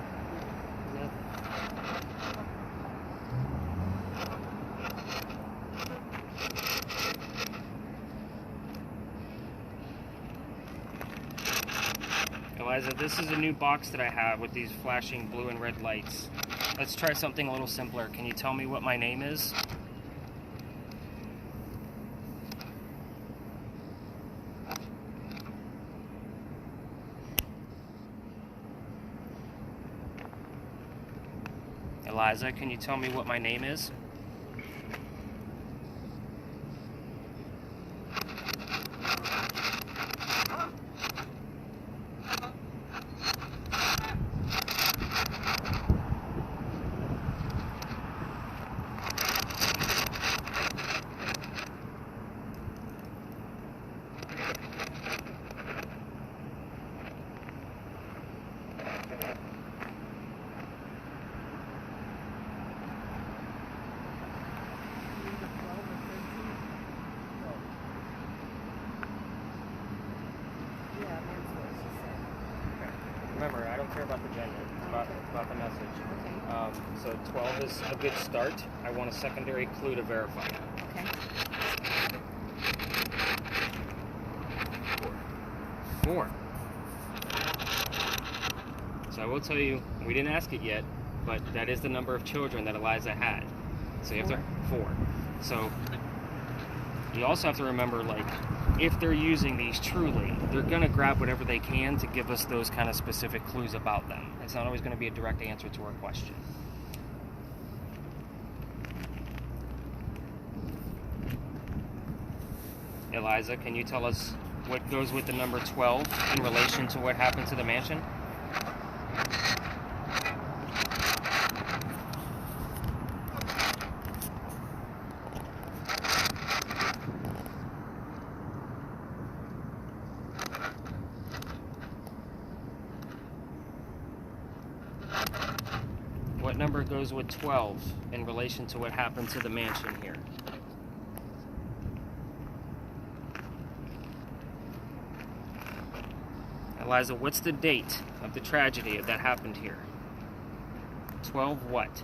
A: Eliza, this is a new box that I have with these flashing blue and red lights. Let's try something a little simpler. Can you tell me what my name is? Eliza, can you tell me what my name is? Remember, I don't care about the gender. It's about the message. So 12 is a good start. I want a secondary clue to verify.
C: Okay.
A: 4. So I will tell you, we didn't ask it yet, but that is the number of children that Eliza had. So you have to 4. So you also have to remember, like, if they're using these truly, they're going to grab whatever they can to give us those kind of specific clues about them. It's not always going to be a direct answer to our question. Eliza, can you tell us what goes with the number 12 in relation to what happened to the mansion? What number goes with 12 in relation to what happened to the mansion here? Eliza, what's the date of the tragedy that happened here? 12 what?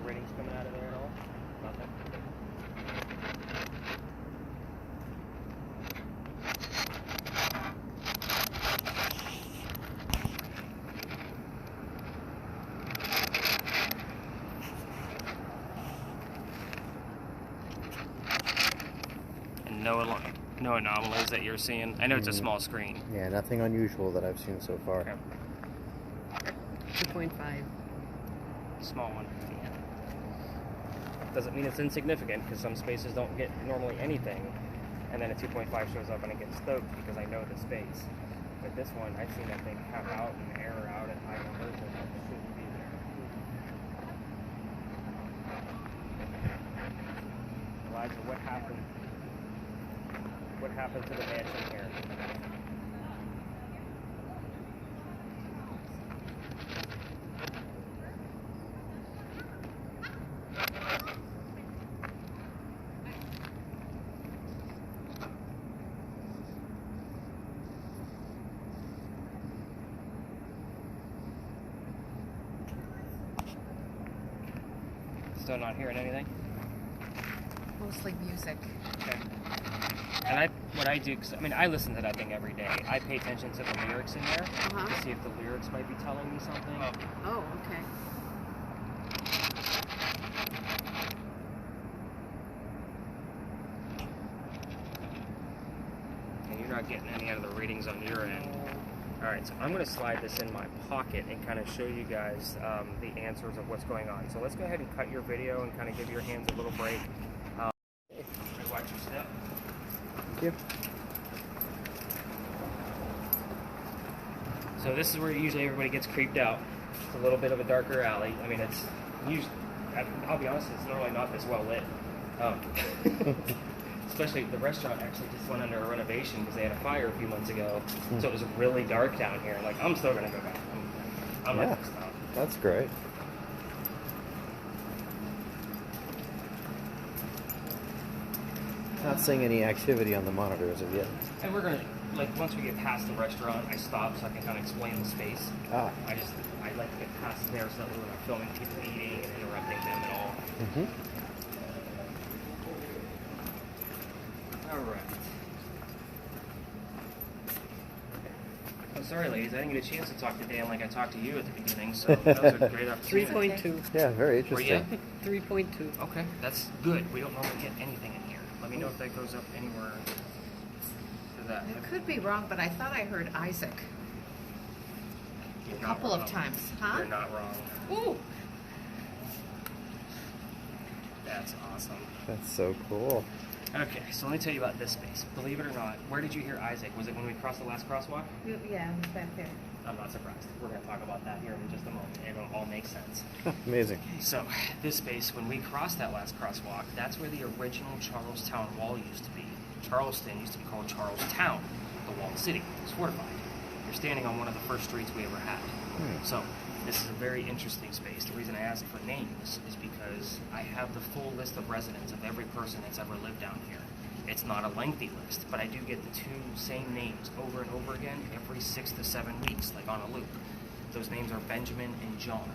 A: ratings coming out of there at all? Nothing? And no anomalies that you're seeing? I know it's a small screen.
B: Yeah, nothing unusual that I've seen so far.
A: Okay.
D: 2.5.
A: Small one. Doesn't mean it's insignificant, because some spaces don't get normally anything, and then a 2.5 shows up and it gets stoked because I know the space. But this one, I've seen that thing cap out and error out at high numbers, and it shouldn't be there. Elijah, what happened? What happened to the mansion here? Still not hearing anything?
C: Mostly music.
A: Okay. And what I do, cause, I mean, I listen to that thing every day. I pay attention to the lyrics in there to see if the lyrics might be telling me something.
C: Oh, okay.
A: And you're not getting any out of the readings on your end. All right, so I'm going to slide this in my pocket and kind of show you guys the answers of what's going on. So let's go ahead and cut your video and kind of give your hands a little break. Watch your step.
B: Thank you.
A: So this is where usually everybody gets creeped out. It's a little bit of a darker alley. I mean, it's usually, I'll be honest, it's normally not this well lit. Especially the restaurant actually just went under a renovation because they had a fire a few months ago. So it was really dark down here. Like, I'm still going to go back. I'm not going to stop.
B: That's great. Not seeing any activity on the monitor as of yet.
A: And we're going to, like, once we get past the restaurant, I stop so I can kind of explain the space.
B: Ah.
A: I like to get past there so that we're not filming people eating and interrupting them at all. All right. I'm sorry, ladies. I didn't get a chance to talk to Dan like I talked to you at the beginning, so that was a great opportunity.
D: 3.2.
B: Yeah, very
A: Were you?
B: interesting.
D: 3.2.
A: Okay, that's good. We don't normally get anything in here. Let me know if that goes up anywhere to that.
C: I could be wrong, but I thought I heard Isaac
A: You're
C: a
A: not
C: couple of
A: wrong.
C: times. Huh?
A: You're not wrong.
C: Ooh.
A: That's awesome.
B: That's so cool.
A: Okay, so let me tell you about this space. Believe it or not, where did you hear Isaac? Was it when we crossed the last crosswalk?
C: Yeah, it was back there.
A: I'm not surprised. We're going to talk about that here in just a moment. It'll all make sense.
B: Amazing.
A: So, this space, when we crossed that last crosswalk, that's where the original Charlestown Wall used to be. Charleston used to be called Charlestown, the walled city. It was fortified. You're standing on one of the first streets we ever had. So, this is a very interesting space. The reason I asked for names is because I have the full list of residents of every person that's ever lived down here. It's not a lengthy list, but I do get the two same names over and over again every 6 to 7 weeks, like on a loop. Those names are Benjamin and John.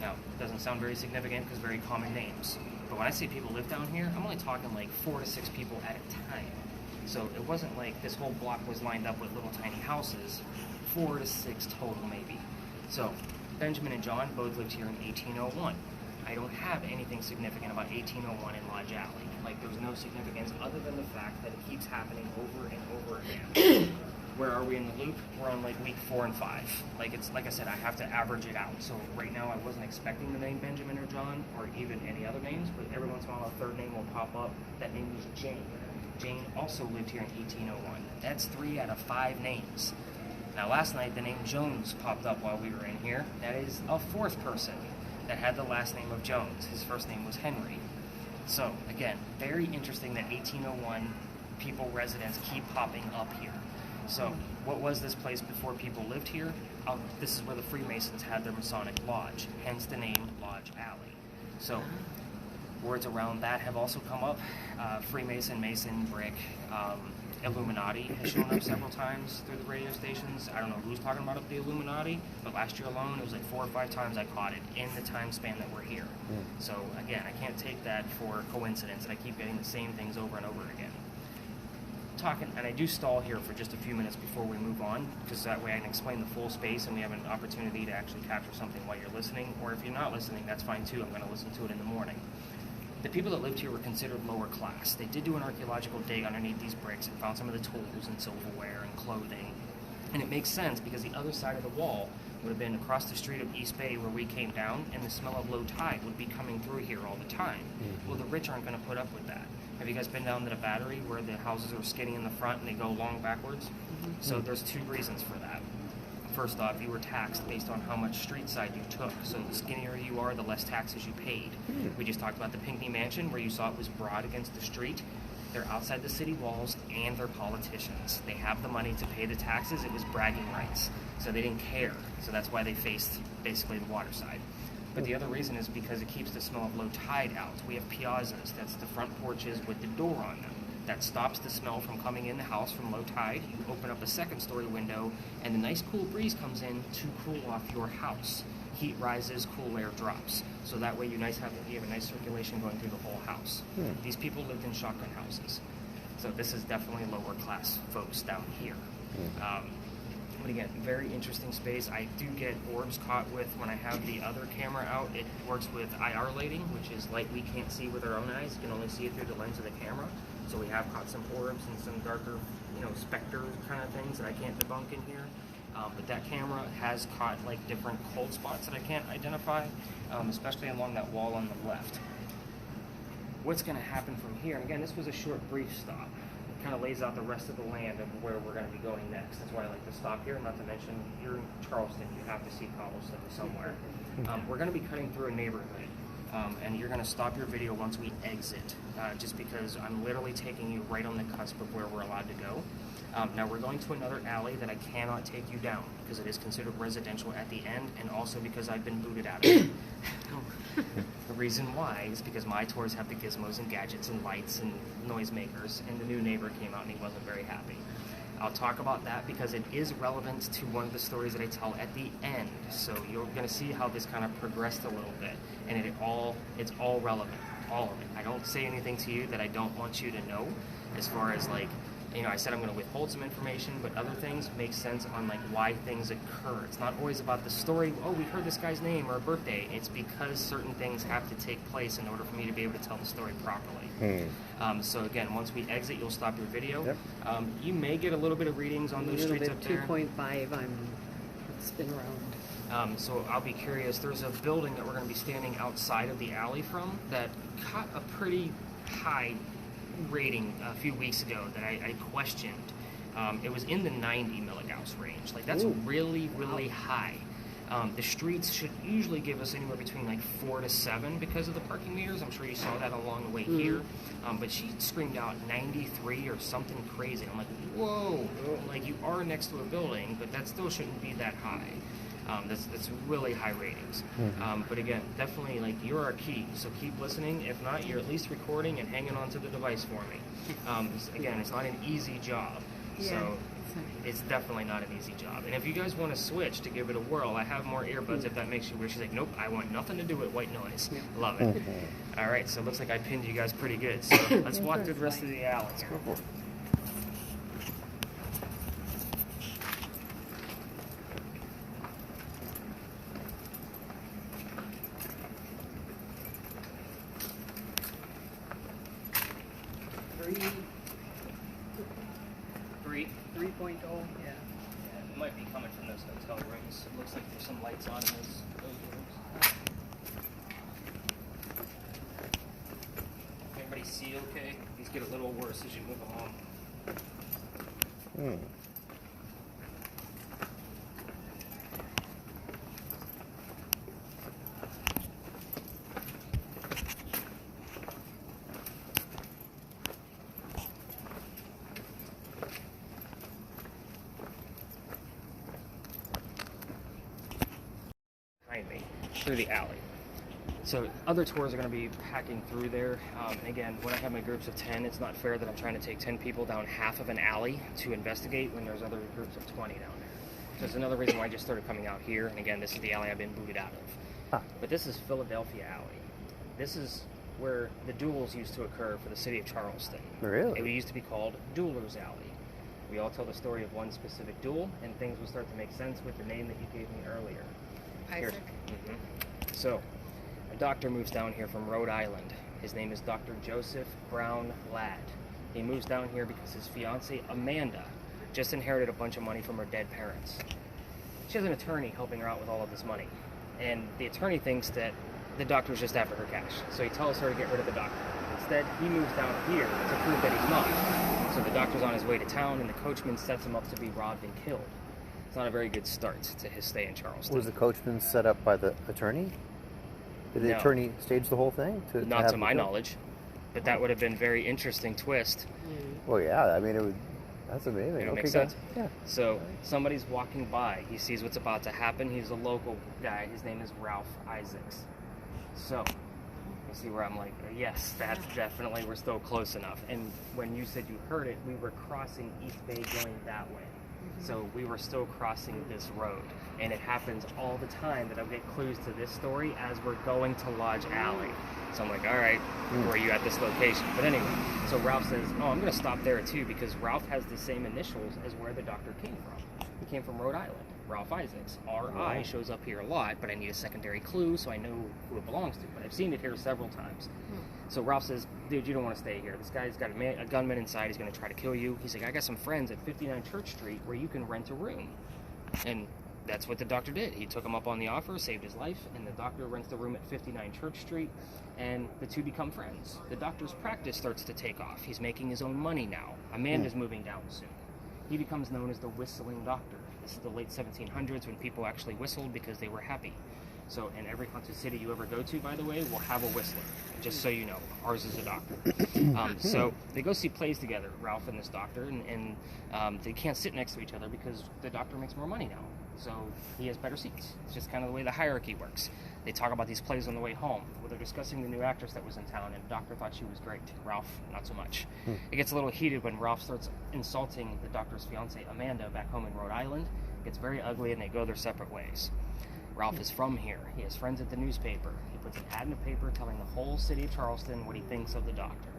A: Now, it doesn't sound very significant because very common names. But when I say people live down here, I'm only talking like 4 to 6 people at a time. So it wasn't like this whole block was lined up with little tiny houses. 4 to 6 total, maybe. So Benjamin and John both lived here in 1801. I don't have anything significant about 1801 in Lodge Alley. Like, there's no significance other than the fact that it keeps happening over and over again. Where are we in the loop? We're on like week 4 and 5. Like, it's like I said, I have to average it out. So right now I wasn't expecting the name Benjamin or John or even any other names, but every once in a while a third name will pop up. That name was Jane. Jane also lived here in 1801. That's 3 out of 5 names. Now last night the name Jones popped up while we were in here. That is a 4th person that had the last name of Jones. His first name was Henry. So again, very interesting that 1801 people, residents keep popping up here. So what was this place before people lived here? This is where the Freemasons had their Masonic Lodge, hence the name Lodge Alley. So words around that have also come up. Freemason, Mason, brick, Illuminati has shown up several times through the radio stations. I don't know who's talking about the Illuminati, but last year alone, it was like 4 or 5 times I caught it in the time span that we're here. So again, I can't take that for coincidence, and I keep getting the same things over and over again. And I do stall here for just a few minutes before we move on, because that way I can explain the full space and we have an opportunity to actually capture something while you're listening, or if you're not listening, that's fine too. I'm going to listen to it in the morning. The people that lived here were considered lower class. They did do an archaeological dig underneath these bricks and found some of the tools and silverware and clothing. And it makes sense because the other side of the wall would have been across the street of East Bay where we came down, and the smell of low tide would be coming through here all the time. Well, the rich aren't going to put up with that. Have you guys been down to the Battery where the houses are skinny in the front and they go long backwards? So there's 2 reasons for that. First off, you were taxed based on how much street side you took. So the skinnier you are, the less taxes you paid. We just talked about the Pinckney Mansion where you saw it was broad against the street. They're outside the city walls and they're politicians. They have the money to pay the taxes. It was bragging rights. So they didn't care. So that's why they faced basically the water side. But the other reason is because it keeps the smell of low tide out. We have piazzas, that's the front porches with the door on them. That stops the smell from coming in the house from low tide. You open up a 2nd-story window, and the nice cool breeze comes in to cool off your house. Heat rises, cool air drops. So that way you have a nice circulation going through the whole house. These people lived in shotgun houses. So this is definitely lower class folks down here. But again, very interesting space. I do get orbs caught with when I have the other camera out. It works with IR lighting, which is light we can't see with our own eyes. You can only see it through the lens of the camera. So we have caught some orbs and some darker, specter kind of things that I can't debunk in here. But that camera has caught like different cold spots that I can't identify, especially along that wall on the left. What's going to happen from here? And again, this was a short, brief stop. Kind of lays out the rest of the land of where we're going to be going next. That's why I like to stop here. Not to mention, you're in Charleston. You have to see cobblestone somewhere. We're going to be cutting through a neighborhood, and you're going to stop your video once we exit, just because I'm literally taking you right on the cusp of where we're allowed to go. Now we're going to another alley that I cannot take you down because it is considered residential at the end, and also because I've been booted out of it. The reason why is because my tours have the gizmos and gadgets and lights and noisemakers, and the new neighbor came out and he wasn't very happy. I'll talk about that because it is relevant to one of the stories that I tell at the end. So you're going to see how this kind of progressed a little bit, and it's all relevant, all of it. I don't say anything to you that I don't want you to know, as far as like, I said I'm going to withhold some information, but other things make sense on like why things occur. It's not always about the story, oh, we heard this guy's name or a birthday. It's because certain things have to take place in order for me to be able to tell the story properly. So again, once we exit, you'll stop your video.
B: Yep.
A: You may get a little bit of readings on those streets up there.
D: 2.5, it's been around.
A: So I'll be curious. There's a building that we're going to be standing outside of the alley from that caught a pretty high rating a few weeks ago that I questioned. It was in the 90 milligauss range. Like that's really, really high. The streets should usually give us anywhere between like 4 to 7 because of the parking meters. I'm sure you saw that along the way here. But she screamed out 93 or something crazy. I'm like, whoa! Like you are next to a building, but that still shouldn't be that high. That's really high ratings. But again, definitely like you're our key. So keep listening. If not, you're at least recording and hanging on to the device for me. Again, it's not an easy job. So it's definitely not an easy job. And if you guys want to switch to give it a whirl, I have more earbuds if that makes you weird. She's like, nope, I want nothing to do with white noise. Love it. All right, so it looks like I pinned you guys pretty good. So let's walk through the rest of the alley here. Three.
D: 3.0, yeah.
A: It might be coming from those hotel rooms. It looks like there's some lights on in those rooms. Everybody see okay? These get a little worse as you move along. Behind me, through the alley. So other tours are going to be packing through there. And again, when I have my groups of 10, it's not fair that I'm trying to take 10 people down half of an alley to investigate when there's other groups of 20 down there. So it's another reason why I just started coming out here. And again, this is the alley I've been booted out of.
B: Huh.
A: But this is Philadelphia Alley. This is where the duels used to occur for the city of Charleston.
B: Really?
A: It used to be called Duelers Alley. We all tell the story of one specific duel, and things will start to make sense with the name that you gave me earlier.
C: Isaac.
A: Mhm. So, a doctor moves down here from Rhode Island. His name is Dr. Joseph Brown Ladd. He moves down here because his fiancée, Amanda, just inherited a bunch of money from her dead parents. She has an attorney helping her out with all of this money. And the attorney thinks that the doctor's just after her cash. So he tells her to get rid of the doctor. Instead, he moves down here to prove that he's not. So the doctor's on his way to town, and the coachman sets him up to be robbed and killed. It's not a very good start to his stay in Charleston.
B: Was the coachman set up by the attorney? Did the
A: No.
B: attorney stage the whole thing?
A: Not
B: have
A: to
B: him
A: my
B: killed?
A: knowledge. But that would have been a very interesting twist.
B: Well, yeah. I mean, it would. That's amazing.
A: It
B: Okay,
A: makes
B: go-
A: sense.
B: Yeah.
A: So somebody's walking by. He sees what's about to happen. He's a local guy. His name is Ralph Isaacs. So you see where I'm like, yes, that's definitely, we're still close enough. And when you said you heard it, we were crossing East Bay going that way. So we were still crossing this road. And it happens all the time that I'll get clues to this story as we're going to Lodge Alley. So I'm like, all right, where are you at this location? But anyway, so Ralph says, oh, I'm going to stop there too, because Ralph has the same initials as where the doctor came from. He came from Rhode Island. Ralph Isaacs. R.I. shows up here a lot, but I need a secondary clue so I know who it belongs to. But I've seen it here several times. So Ralph says, dude, you don't want to stay here. This guy's got a gunman inside. He's going to try to kill you. He's like, I got some friends at 59 Church Street where you can rent a room. And that's what the doctor did. He took him up on the offer, saved his life, and the doctor rents the room at 59 Church Street, and the two become friends. The doctor's practice starts to take off. He's making his own money now. Amanda's moving down soon. He becomes known as the Whistling Doctor. This is the late 1700s when people actually whistled because they were happy. So, in every haunted city you ever go to, by the way, will have a whistler. Just so you know, ours is a doctor. So they go see plays together, Ralph and this doctor, and they can't sit next to each other because the doctor makes more money now. So he has better seats. It's just kind of the way the hierarchy works. They talk about these plays on the way home. Well, they're discussing the new actress that was in town, and the doctor thought she was great. Ralph, not so much. It gets a little heated when Ralph starts insulting the doctor's fiancée, Amanda, back home in Rhode Island. It gets very ugly, and they go their separate ways. Ralph is from here. He has friends at the newspaper. He puts an ad in the paper telling the whole city of Charleston what he thinks of the doctor.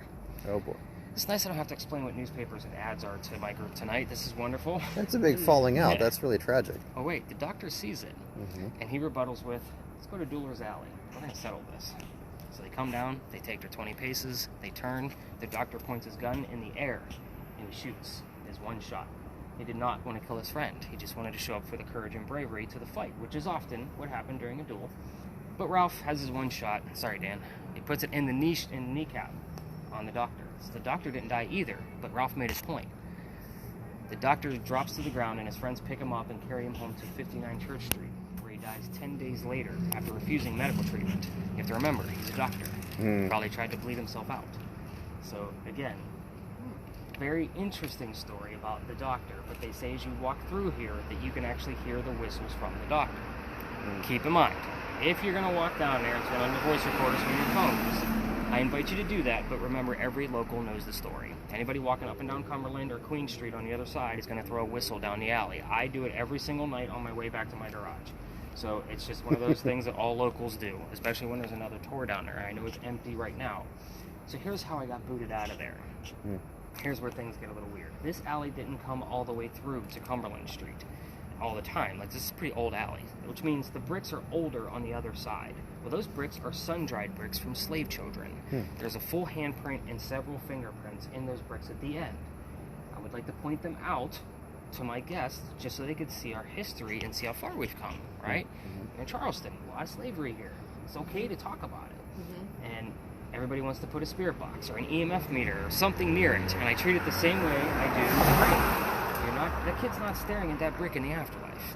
B: Oh boy.
A: It's nice I don't have to explain what newspapers and ads are to my group tonight. This is wonderful.
B: That's a big falling out.
A: Yeah.
B: That's really tragic.
A: Oh wait, the doctor sees it, and he rebuttals with, let's go to Duelers Alley. We're going to settle this. So they come down, they take their 20 paces, they turn, the doctor points his gun in the air, and he shoots. There's one shot. He did not want to kill his friend. He just wanted to show up for the courage and bravery to the fight, which is often what happened during a duel. But Ralph has his one shot. Sorry, Dan. He puts it in the kneecap on the doctor. So the doctor didn't die either, but Ralph made his point. The doctor drops to the ground, and his friends pick him up and carry him home to 59 Church Street, where he dies 10 days later after refusing medical treatment. You have to remember, he's a doctor. Probably tried to bleed himself out. So, again, very interesting story about the doctor, but they say as you walk through here that you can actually hear the whistles from the doctor. Keep in mind, if you're going to walk down there and turn on your voice recorders from your phones, I invite you to do that, but remember, every local knows the story. Anybody walking up and down Cumberland or Queen Street on the other side is going to throw a whistle down the alley. I do it every single night on my way back to my garage. So it's just one of those things that all locals do, especially when there's another tour down there. I know it's empty right now. So here's how I got booted out of there. Here's where things get a little weird. This alley didn't come all the way through to Cumberland Street all the time. Like, this is a pretty old alley, which means the bricks are older on the other side. Well, those bricks are sun-dried bricks from slave children. There's a full handprint and several fingerprints in those bricks at the end. I would like to point them out to my guests just so they could see our history and see how far we've come, right? In Charleston, a lot of slavery here. It's okay to talk about it. And everybody wants to put a spirit box or an EMF meter or something near it, and I treat it the same way I do the brain. You're not, that kid's not staring at that brick in the afterlife.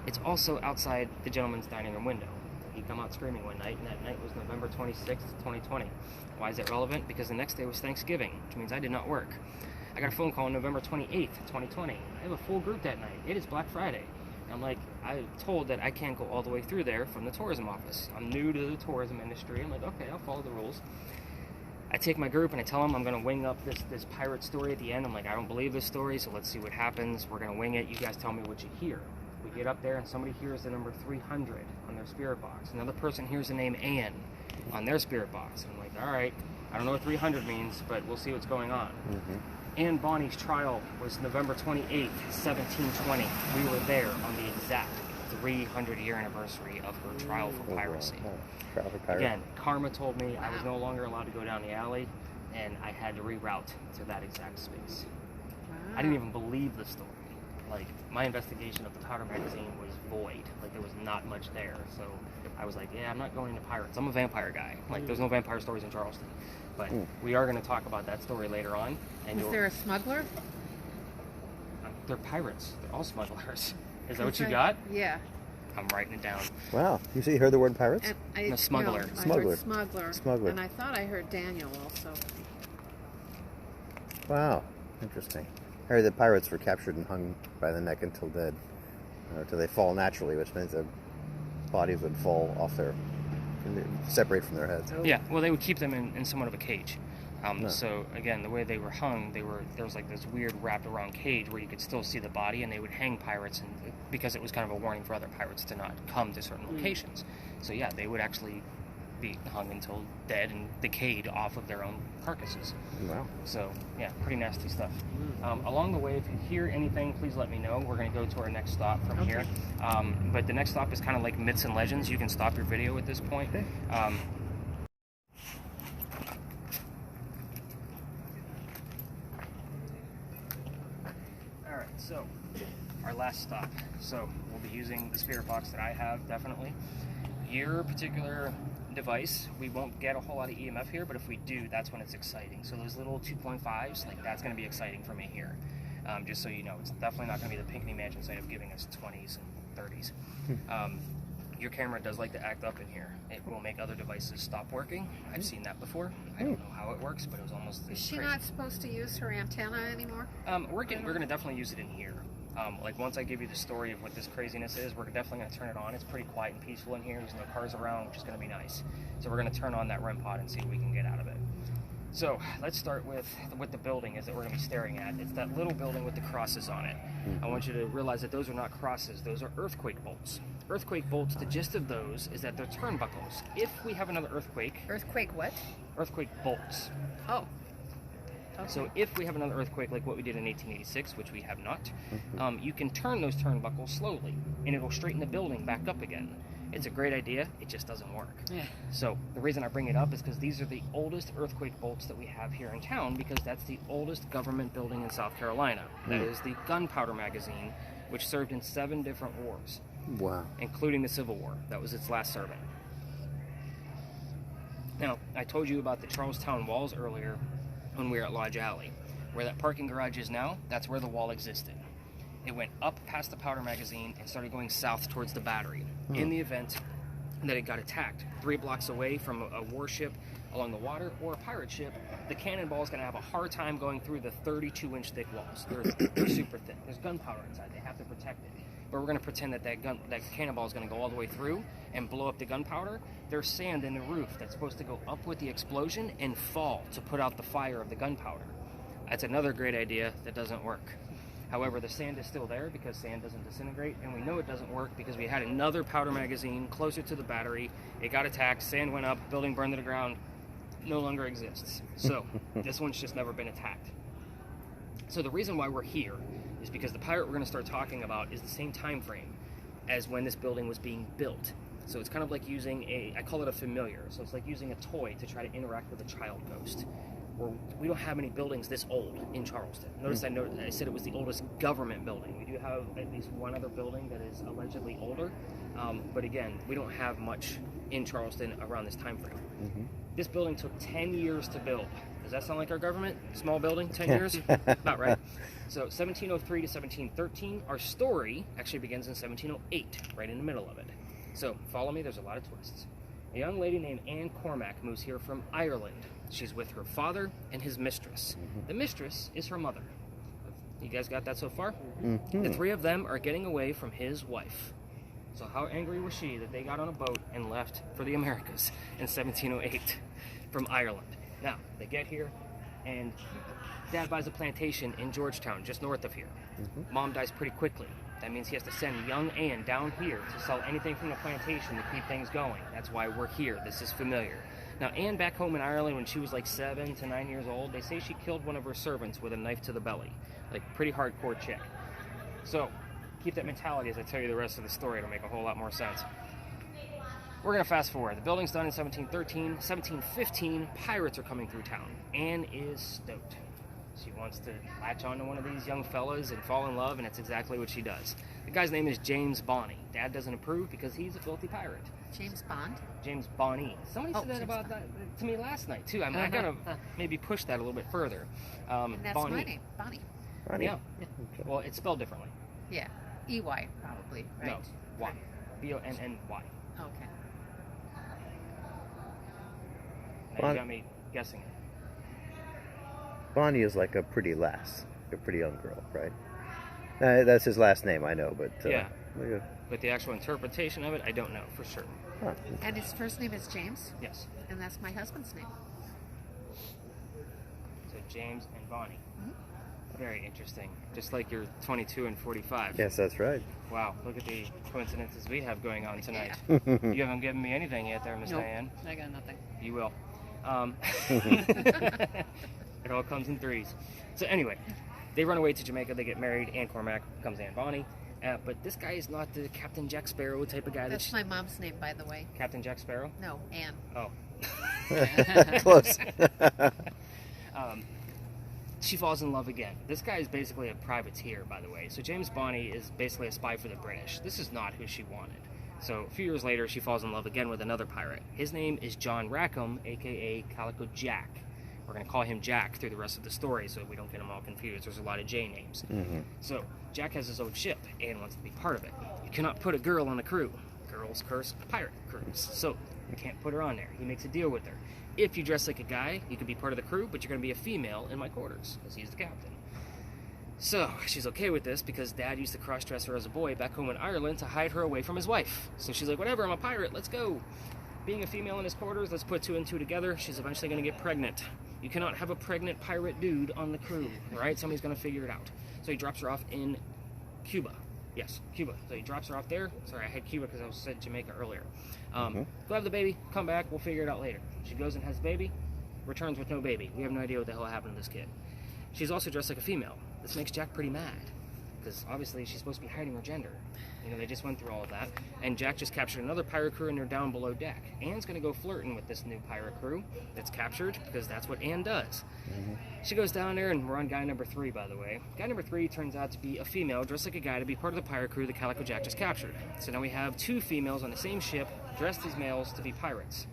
A: It's also outside the gentleman's dining room window. He come out screaming one night, and that night was November 26th, 2020. Why is that relevant? Because the next day was Thanksgiving, which means I did not work. I got a phone call on November 28th, 2020. I have a full group that night. It is Black Friday. I'm like, I'm told that I can't go all the way through there from the tourism office. I'm new to the tourism industry. I'm like, okay, I'll follow the rules. I take my group and I tell them I'm going to wing up this pirate story at the end. I'm like, I don't believe this story, so let's see what happens. We're going to wing it. You guys tell me what you hear. We get up there and somebody hears the number 300 on their spirit box. Another person hears the name Anne on their spirit box. And I'm like, all right, I don't know what 300 means, but we'll see what's going on. Anne Bonny's trial was November 28th, 1720. We were there on the exact 300-year anniversary of her trial for piracy.
B: Trial for piracy.
A: Again, karma told me I was no longer allowed to go down the alley, and I had to reroute to that exact space. I didn't even believe the story. Like, my investigation of the powder magazine was void. Like, there was not much there. So I was like, yeah, I'm not going to pirates. I'm a vampire guy. Like, there's no vampire stories in Charleston. But we are going to talk about that story later on. And
C: Is there a smuggler?
A: They're pirates. They're all smugglers. Is that what you got?
C: Yeah.
A: I'm writing it down.
B: Wow. You say you heard the word pirates?
C: And
A: No, smuggler.
C: No, I
B: Smuggler.
C: heard smuggler.
B: Smuggler.
C: And I thought I heard Daniel also.
B: Wow. Interesting. I heard that pirates were captured and hung by the neck until dead. Or until they fall naturally, which means their bodies would fall off separate from their heads.
A: Yeah, well, they would keep them in somewhat of a cage. So, again, the way they were hung, there was like this weird wrapped around cage where you could still see the body, and they would hang pirates because it was kind of a warning for other pirates to not come to certain locations. So, yeah, they would actually be hung until dead and decayed off of their own carcasses.
B: Wow.
A: So, yeah, pretty nasty stuff. Along the way, if you hear anything, please let me know. We're going to go to our next stop from here. But the next stop is kind of like myths and legends. You can stop your video at this point.
B: Okay.
A: All right, so our last stop. So we'll be using the spirit box that I have, definitely. Your particular device, we won't get a whole lot of EMF here, but if we do, that's when it's exciting. So those little 2.5s, like that's going to be exciting for me here. Just so you know, it's definitely not going to be the Pinckney Mansion side of giving us 20s and 30s. Your camera does like to act up in here. It will make other devices stop working. I've seen that before. I don't know how it works, but it was almost
C: Is she
A: crazy.
C: not supposed to use her antenna anymore?
A: We're going to definitely use it in here. Like once I give you the story of what this craziness is, we're definitely going to turn it on. It's pretty quiet and peaceful in here. There's no cars around, which is going to be nice. So we're going to turn on that REM pod and see what we can get out of it. So let's start with what the building is that we're going to be staring at. It's that little building with the crosses on it. I want you to realize that those are not crosses. Those are earthquake bolts. Earthquake bolts, the gist of those is that they're turnbuckles. If we have another earthquake...
C: Earthquake what?
A: Earthquake bolts.
C: Oh. Okay.
A: So if we have another earthquake like what we did in 1886, which we have not, you can turn those turnbuckles slowly, and it'll straighten the building back up again. It's a great idea, it just doesn't work.
C: Yeah.
A: So the reason I bring it up is because these are the oldest earthquake bolts that we have here in town, because that's the oldest government building in South Carolina. That is the Gunpowder Magazine, which served in 7 different wars,
B: Wow.
A: including the Civil War. That was its last serving. Now, I told you about the Charlestown walls earlier when we were at Lodge Alley. Where that parking garage is now, that's where the wall existed. It went up past the powder magazine and started going south towards the battery. In the event that it got attacked 3 blocks away from a warship along the water or a pirate ship, the cannonball is going to have a hard time going through the 32-inch thick walls. They're super thick. There's gunpowder inside. They have to protect it. But we're going to pretend that that cannonball is going to go all the way through and blow up the gunpowder. There's sand in the roof that's supposed to go up with the explosion and fall to put out the fire of the gunpowder. That's another great idea that doesn't work. However, the sand is still there because sand doesn't disintegrate, and we know it doesn't work because we had another powder magazine closer to the battery. It got attacked, sand went up, building burned to the ground, no longer exists. So this one's just never been attacked. So the reason why we're here is because the pirate we're going to start talking about is the same time frame as when this building was being built. So it's kind of like using I call it a familiar. So it's like using a toy to try to interact with a child ghost. We don't have any buildings this old in Charleston. Notice I said it was the oldest government building. We do have at least one other building that is allegedly older. But again, we don't have much in Charleston around this time frame. This building took 10 years to build. Does that sound like our government? Small building, 10 years? About right. So 1703 to 1713, our story actually begins in 1708, right in the middle of it. So follow me, there's a lot of twists. A young lady named Anne Cormack moves here from Ireland. She's with her father and his mistress. The mistress is her mother. You guys got that so far?
B: Mhm.
A: The three of them are getting away from his wife. So how angry was she that they got on a boat and left for the Americas in 1708 from Ireland? Now, they get here, and Dad buys a plantation in Georgetown, just north of here. Mom dies pretty quickly. That means he has to send young Anne down here to sell anything from the plantation to keep things going. That's why we're here. This is familiar. Now, Anne back home in Ireland when she was like 7 to 9 years old, they say she killed one of her servants with a knife to the belly. Like, pretty hardcore chick. So, keep that mentality as I tell you the rest of the story. It'll make a whole lot more sense. We're going to fast forward. The building's done in 1713. 1715, pirates are coming through town. Anne is stoked. She wants to latch onto one of these young fellas and fall in love, and it's exactly what she does. The guy's name is James Bonney. Dad doesn't approve because he's a filthy pirate.
C: James Bond?
A: James Bonney. Somebody said that
C: James
A: about
C: Bond.
A: that to me last night, too. I gotta maybe push that a little bit further.
C: And that's
A: Bonnie.
C: my name, Bonnie.
B: Funny.
A: Yeah.
B: Okay.
A: Well, it's spelled differently.
C: Yeah. EY, probably, right?
A: No. Y. B-O-N-N-Y.
C: Okay.
A: Now you got me guessing.
B: Bonnie is like a pretty lass, a pretty young girl, right? That's his last name, I know, but
A: Yeah.
B: look
A: But the actual interpretation of it, I don't know for sure.
B: at-
C: And his first name is James,
A: Yes.
C: and that's my husband's name.
A: So James and Bonnie. Very interesting. Just like you're 22 and 45.
B: yes, that's right.
A: Wow, look at the coincidences we have going on tonight.
C: Yeah.
A: You haven't given me anything yet there, Miss
C: Nope.
A: Diane.
C: I got nothing.
A: You will. It all comes in threes. So anyway, they run away to Jamaica. They get married. Anne Cormac becomes Anne Bonny. But this guy is not the Captain Jack Sparrow type of guy.
C: That's my mom's name, by the way.
A: Captain Jack Sparrow?
C: No, Anne.
A: Oh.
B: Close.
A: She falls in love again. This guy is basically a privateer, by the way. So James Bonney is basically a spy for the British. This is not who she wanted. So a few years later, she falls in love again with another pirate. His name is John Rackham, a.k.a. Calico Jack. We're going to call him Jack through the rest of the story so we don't get them all confused. There's a lot of J names. So Jack has his own ship and wants to be part of it. You cannot put a girl on a crew. Girls curse pirate crews. So you can't put her on there. He makes a deal with her. If you dress like a guy, you can be part of the crew, but you're going to be a female in my quarters, because he's the captain. So, she's okay with this, because Dad used to cross-dress her as a boy back home in Ireland to hide her away from his wife. So she's like, whatever, I'm a pirate, let's go. Being a female in his quarters, let's put two and two together, she's eventually going to get pregnant. You cannot have a pregnant pirate dude on the crew, right? Somebody's going to figure it out. So he drops her off in Cuba. Yes, Cuba. So he drops her off there. Sorry, I had Cuba because I said Jamaica earlier. Go have the baby, come back, we'll figure it out later. She goes and has the baby, returns with no baby. We have no idea what the hell happened to this kid. She's also dressed like a female. This makes Jack pretty mad, because obviously she's supposed to be hiding her gender. You know, they just went through all of that. And Jack just captured another pirate crew and they're down below deck. Anne's going to go flirting with this new pirate crew that's captured, because that's what Anne does. She goes down there, and we're on guy number 3, by the way. Guy number 3 turns out to be a female dressed like a guy to be part of the pirate crew that Calico Jack just captured. So now we have 2 females on the same ship, dressed as males to be pirates.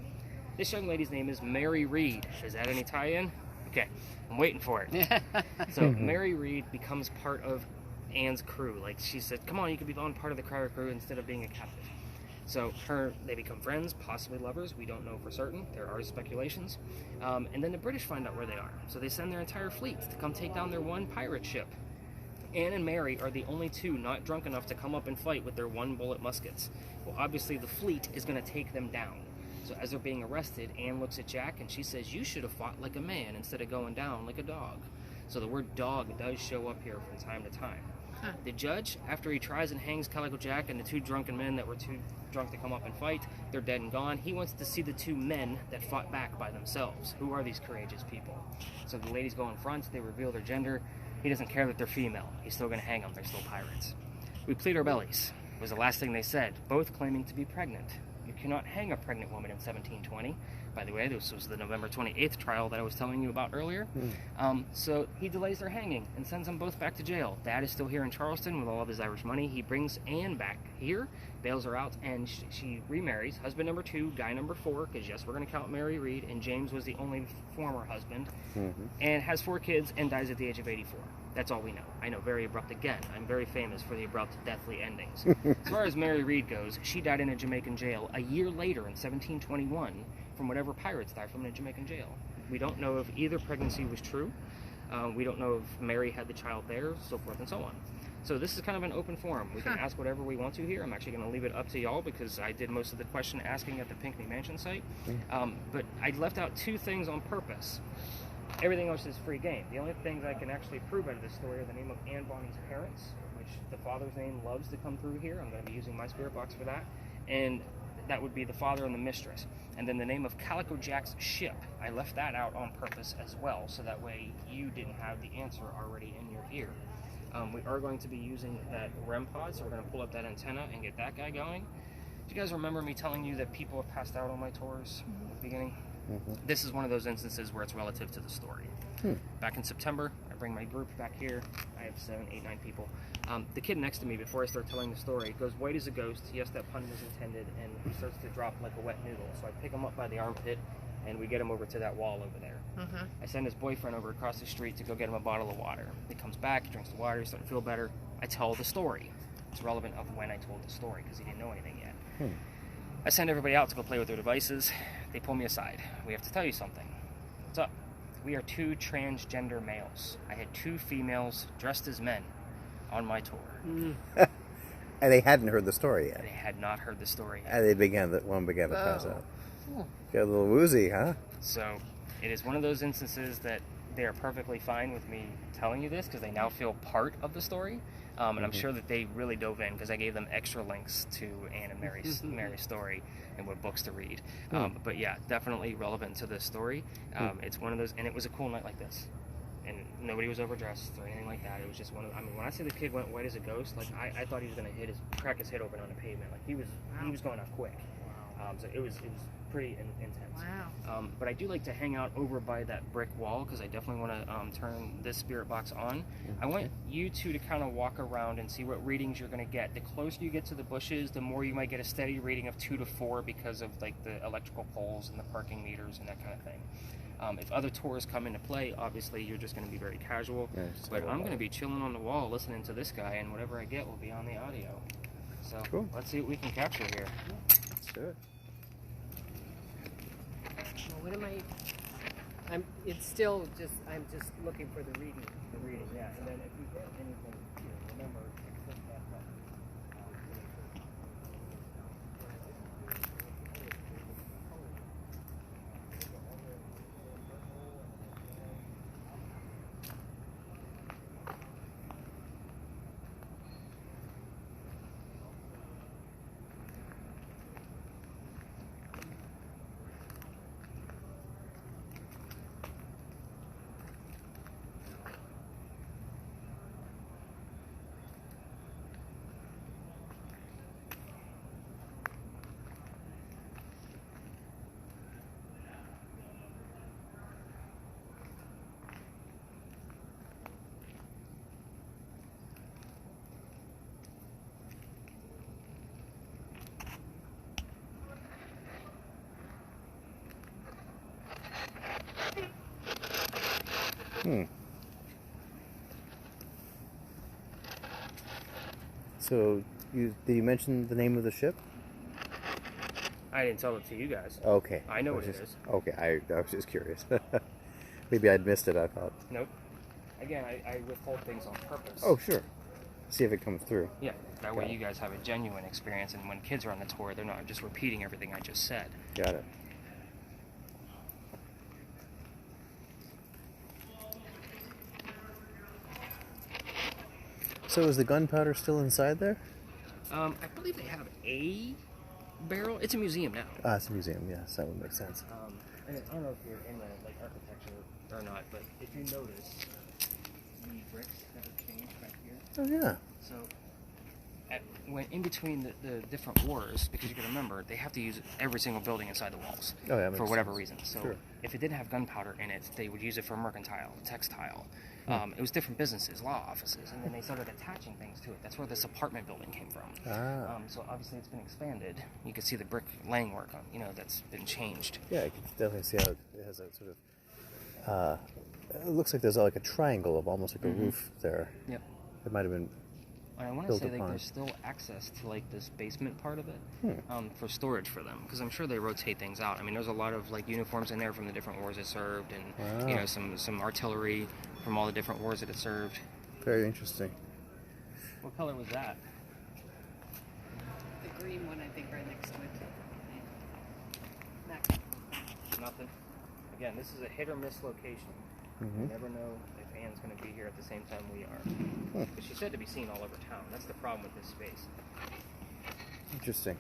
A: This young lady's name is Mary Read. Is that any tie-in? Okay, I'm waiting for it. So Mary Read becomes part of Anne's crew. Like, she said, come on, you could be on part of the pirate crew instead of being a captive. So they become friends, possibly lovers. We don't know for certain. There are speculations. And then the British find out where they are. So they send their entire fleet to come take down their one pirate ship. Anne and Mary are the only 2 not drunk enough to come up and fight with their 1-bullet muskets. Well, obviously the fleet is going to take them down. So as they're being arrested, Anne looks at Jack and she says, you should have fought like a man instead of going down like a dog. So the word dog does show up here from time to time. The judge, after he tries and hangs Calico Jack and the 2 drunken men that were too drunk to come up and fight, they're dead and gone. He wants to see the 2 men that fought back by themselves. Who are these courageous people? So the ladies go in front, they reveal their gender. He doesn't care that they're female. He's still going to hang them. They're still pirates. We plead our bellies, was the last thing they said, both claiming to be pregnant. You cannot hang a pregnant woman in 1720. By the way, this was the November 28th trial that I was telling you about earlier. So he delays their hanging and sends them both back to jail. Dad is still here in Charleston with all of his Irish money. He brings Anne back here, bails her out, and she remarries. Husband number 2, guy number 4, because yes, we're going to count Mary Read, and James was the only former husband, and has 4 kids and dies at the age of 84. That's all we know. I know, very abrupt again. I'm very famous for the abrupt, deathly endings. As far as Mary Read goes, she died in a Jamaican jail a year later in 1721 from whatever pirates died from in a Jamaican jail. We don't know if either pregnancy was true. We don't know if Mary had the child there, so forth and so on. So this is kind of an open forum. We can ask whatever we want to here. I'm actually going to leave it up to y'all because I did most of the question asking at the Pinckney Mansion site. But I left out 2 things on purpose. Everything else is free game. The only things I can actually prove out of this story are the name of Anne Bonny's parents, which the father's name loves to come through here. I'm going to be using my spirit box for that. And that would be the father and the mistress. And then the name of Calico Jack's ship. I left that out on purpose as well, so that way you didn't have the answer already in your ear. We are going to be using that REM pod, so we're going to pull up that antenna and get that guy going. Do you guys remember me telling you that people have passed out on my tours at the beginning? This is one of those instances where it's relative to the story. Back in September, I bring my group back here. I have 7, 8, 9 people. The kid next to me, before I start telling the story, goes white as a ghost. Yes, that pun was intended, and he starts to drop like a wet noodle. So I pick him up by the armpit, and we get him over to that wall over there. I send his boyfriend over across the street to go get him a bottle of water. He comes back, he drinks the water, he's starting to feel better. I tell the story. It's relevant of when I told the story because he didn't know anything yet. I send everybody out to go play with their devices. They pull me aside. We have to tell you something. What's up? We are 2 transgender males. I had 2 females dressed as men on my tour.
B: And they hadn't heard the story yet.
A: They had not heard the story yet.
B: And one began to pass out. Got a little woozy, huh?
A: So it is one of those instances that they are perfectly fine with me telling you this because they now feel part of the story. And I'm sure that they really dove in because I gave them extra links to Anne and Mary's story and what books to read. But yeah, definitely relevant to this story. It's one of those, and it was a cool night like this. And nobody was overdressed or anything like that. It was just one of, I mean, when I say the kid went white as a ghost, like I thought he was going to crack his head open on the pavement. Like he was going out quick. So it was pretty intense.
C: Wow.
A: But I do like to hang out over by that brick wall because I definitely want to turn this spirit box on. I want you 2 to kind of walk around and see what readings you're going to get. The closer you get to the bushes, the more you might get a steady reading of 2 to 4 because of like the electrical poles and the parking meters and that kind of thing. If other tours come into play, obviously you're just going to be very casual. But I'm going to be chilling on the wall listening to this guy, and whatever I get will be on the audio. So let's see what we can capture here.
B: Let's do it.
D: Well, what am I? It's still just. I'm just looking for the reading.
A: The reading, yeah. And then if you get anything here, remember to click that button.
B: So, did you mention the name of the ship?
A: I didn't tell it to you guys.
B: Okay.
A: I know what it is.
B: Okay, I was just curious. Maybe I'd missed it, I thought.
A: Nope. Again, I withhold things on purpose.
B: Oh, sure. See if it comes through.
A: Yeah, that way you guys have a genuine experience, and when kids are on the tour, they're not just repeating everything I just said.
B: Got it. So is the gunpowder still inside there?
A: I believe they have a barrel. It's a museum now.
B: Ah, it's a museum. Yes, that would make sense.
A: And I don't know if you're in the architecture or not, but if you notice the bricks that have changed back here.
B: Oh yeah.
A: So when in between the different wars, because you can remember they have to use every single building inside the walls for whatever reason. So if it didn't have gunpowder in it, they would use it for mercantile, textile. It was different businesses, law offices, and then they started attaching things to it. That's where this apartment building came from. So obviously it's been expanded. You can see the brick laying work on, that's been changed.
B: Yeah, you can definitely see how it has a sort of. It looks like there's like a triangle of almost like a roof there.
A: Yep.
B: It might have been.
A: I want to say like there's still access to like this basement part of it for storage for them, because I'm sure they rotate things out. I mean, there's a lot of like uniforms in there from the different wars it served, and some artillery, from all the different wars that it served.
B: Very interesting.
A: What color was that?
C: The green one, I think, right next to it.
A: Nothing. Again, this is a hit or miss location.
B: Mm-hmm.
A: You never know if Anne's going to be here at the same time we are. But she's said to be seen all over town. That's the problem with this space.
B: Interesting.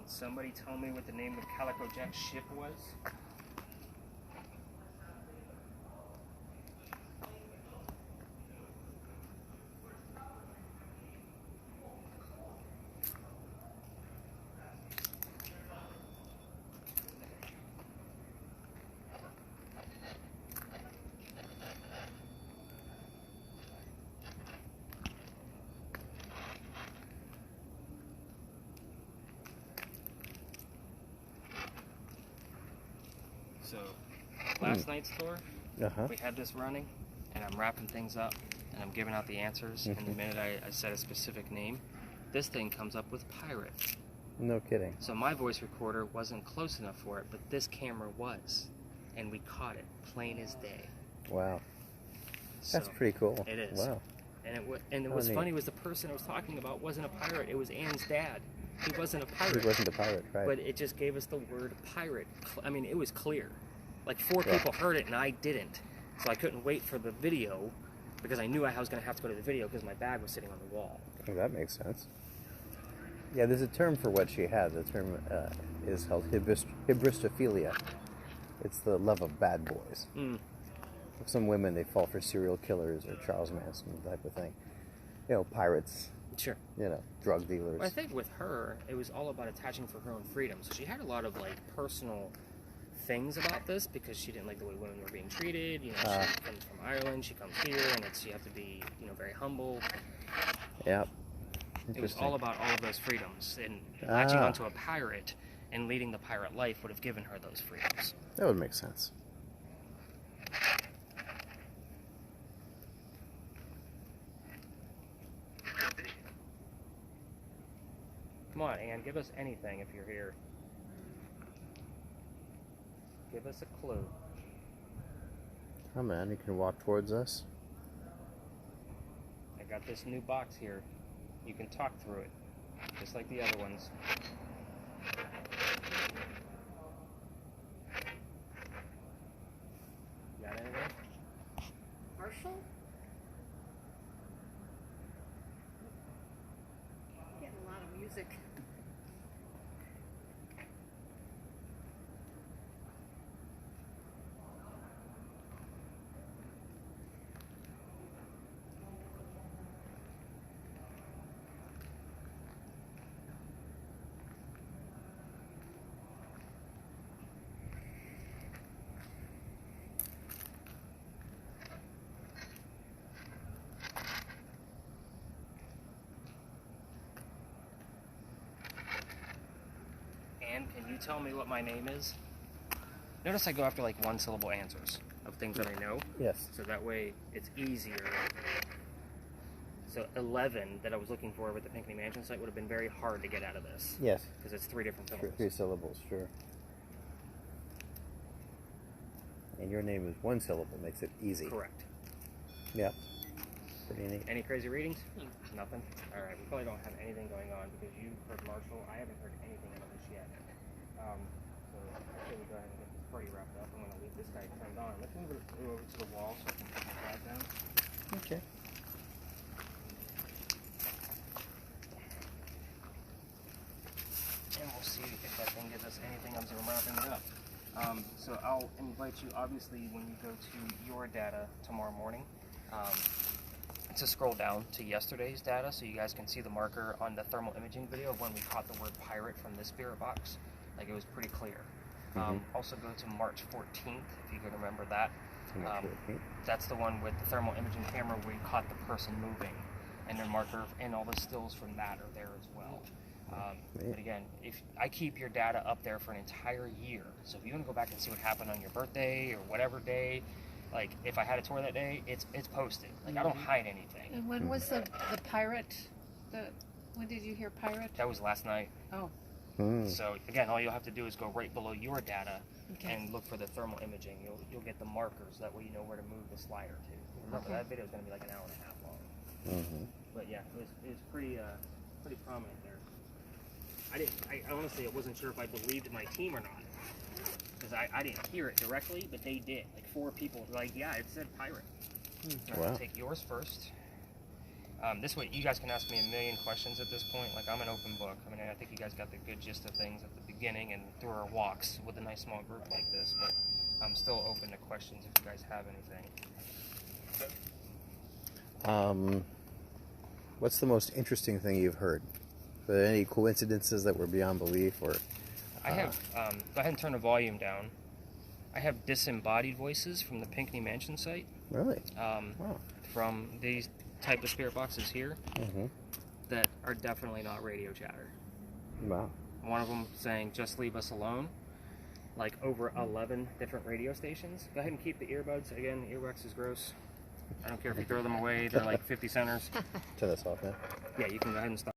A: Somebody tell me what the name of Calico Jack's ship was? So, last night's tour, we had this running, and I'm wrapping things up, and I'm giving out the answers, and the minute I said a specific name, this thing comes up with pirate.
B: No kidding.
A: So my voice recorder wasn't close enough for it, but this camera was, and we caught it, plain as day.
B: Wow.
A: So,
B: That's pretty cool.
A: It is.
B: Wow.
A: And it was funny was the person I was talking about wasn't a pirate, it was Anne's dad. He wasn't a pirate.
B: He wasn't a pirate, right.
A: But it just gave us the word pirate. I mean, it was clear. Like 4 people heard it and I didn't. So I couldn't wait for the video because I knew I was going to have to go to the video because my bag was sitting on the wall.
B: Oh, that makes sense. Yeah, there's a term for what she has. The term is called hybristophilia. It's the love of bad boys. Some women, they fall for serial killers or Charles Manson type of thing. You know, pirates.
A: Sure.
B: You know, drug dealers.
A: Well, I think with her, it was all about attaching for her own freedom. So she had a lot of like personal things about this because she didn't like the way women were being treated. You know, she comes from Ireland, she comes here, and you have to be, you know, very humble.
B: Yeah.
A: It was all about all of those freedoms, and latching onto a pirate and leading the pirate life would have given her those freedoms.
B: That would make sense.
A: Come on, Anne, give us anything if you're here. Give us a clue.
B: Come on, you can walk towards us.
A: I got this new box here. You can talk through it, just like the other ones. Got anything?
C: Marshall? Getting a lot of music.
A: Can you tell me what my name is? Notice I go after like 1-syllable answers of things that I know.
B: Yes.
A: So that way it's easier. So 11 that I was looking for with the Pinckney Mansion site would have been very hard to get out of this.
B: Yes.
A: Because it's 3 different syllables.
B: 3 syllables, sure. And your name is 1 syllable, makes it easy.
A: Correct.
B: Yeah. Pretty neat.
A: Any crazy readings? Nothing? Alright, we probably don't have anything going on because you heard Marshall. I haven't heard anything about this yet. So I say we go ahead and get this party wrapped up. I'm going to leave this guy turned on. Let's move it over to the wall so I can put the pad down.
B: Okay.
A: And we'll see if that thing gives us anything as I'm wrapping it up. So I'll invite you, obviously, when you go to your data tomorrow morning, to scroll down to yesterday's data so you guys can see the marker on the thermal imaging video of when we caught the word pirate from this spirit box. Like, it was pretty clear. Also go to March 14th, if you can remember that. That's the one with the thermal imaging camera where we caught the person moving. And their marker and all the stills from that are there as well. But again, if I keep your data up there for an entire year, so if you want to go back and see what happened on your birthday or whatever day, like if I had a tour that day, it's posted. Like I don't hide anything.
C: And when was the pirate? When did you hear pirate?
A: That was last night.
C: Oh,
A: So again, all you'll have to do is go right below your data
C: okay.
A: and look for the thermal imaging. You'll get the markers. That way you know where to move the slider to. Remember
C: Okay.
A: that video is going to be like an hour and a half long. But yeah, it was pretty prominent there. I honestly I wasn't sure if I believed my team or not because I didn't hear it directly, but they did. Like 4 people were like, yeah, it said pirate. All right,
B: Wow.
A: take yours first. This way, you guys can ask me a million questions at this point. Like, I'm an open book. I mean, I think you guys got the good gist of things at the beginning and through our walks with a nice small group like this, but I'm still open to questions if you guys have anything.
B: What's the most interesting thing you've heard? Are there any coincidences that were beyond belief, or?
A: I have, go ahead and turn the volume down. I have disembodied voices from the Pinckney Mansion site,
B: Really?
A: um, from these type of spirit boxes here that are definitely not radio chatter.
B: Wow.
A: One of them saying, just leave us alone, like over 11 different radio stations. Go ahead and keep the earbuds. Again, earwax is gross. I don't care if you throw them away. They're like 50 centers.
B: Turn this off now.
A: Yeah, you can go ahead and stop.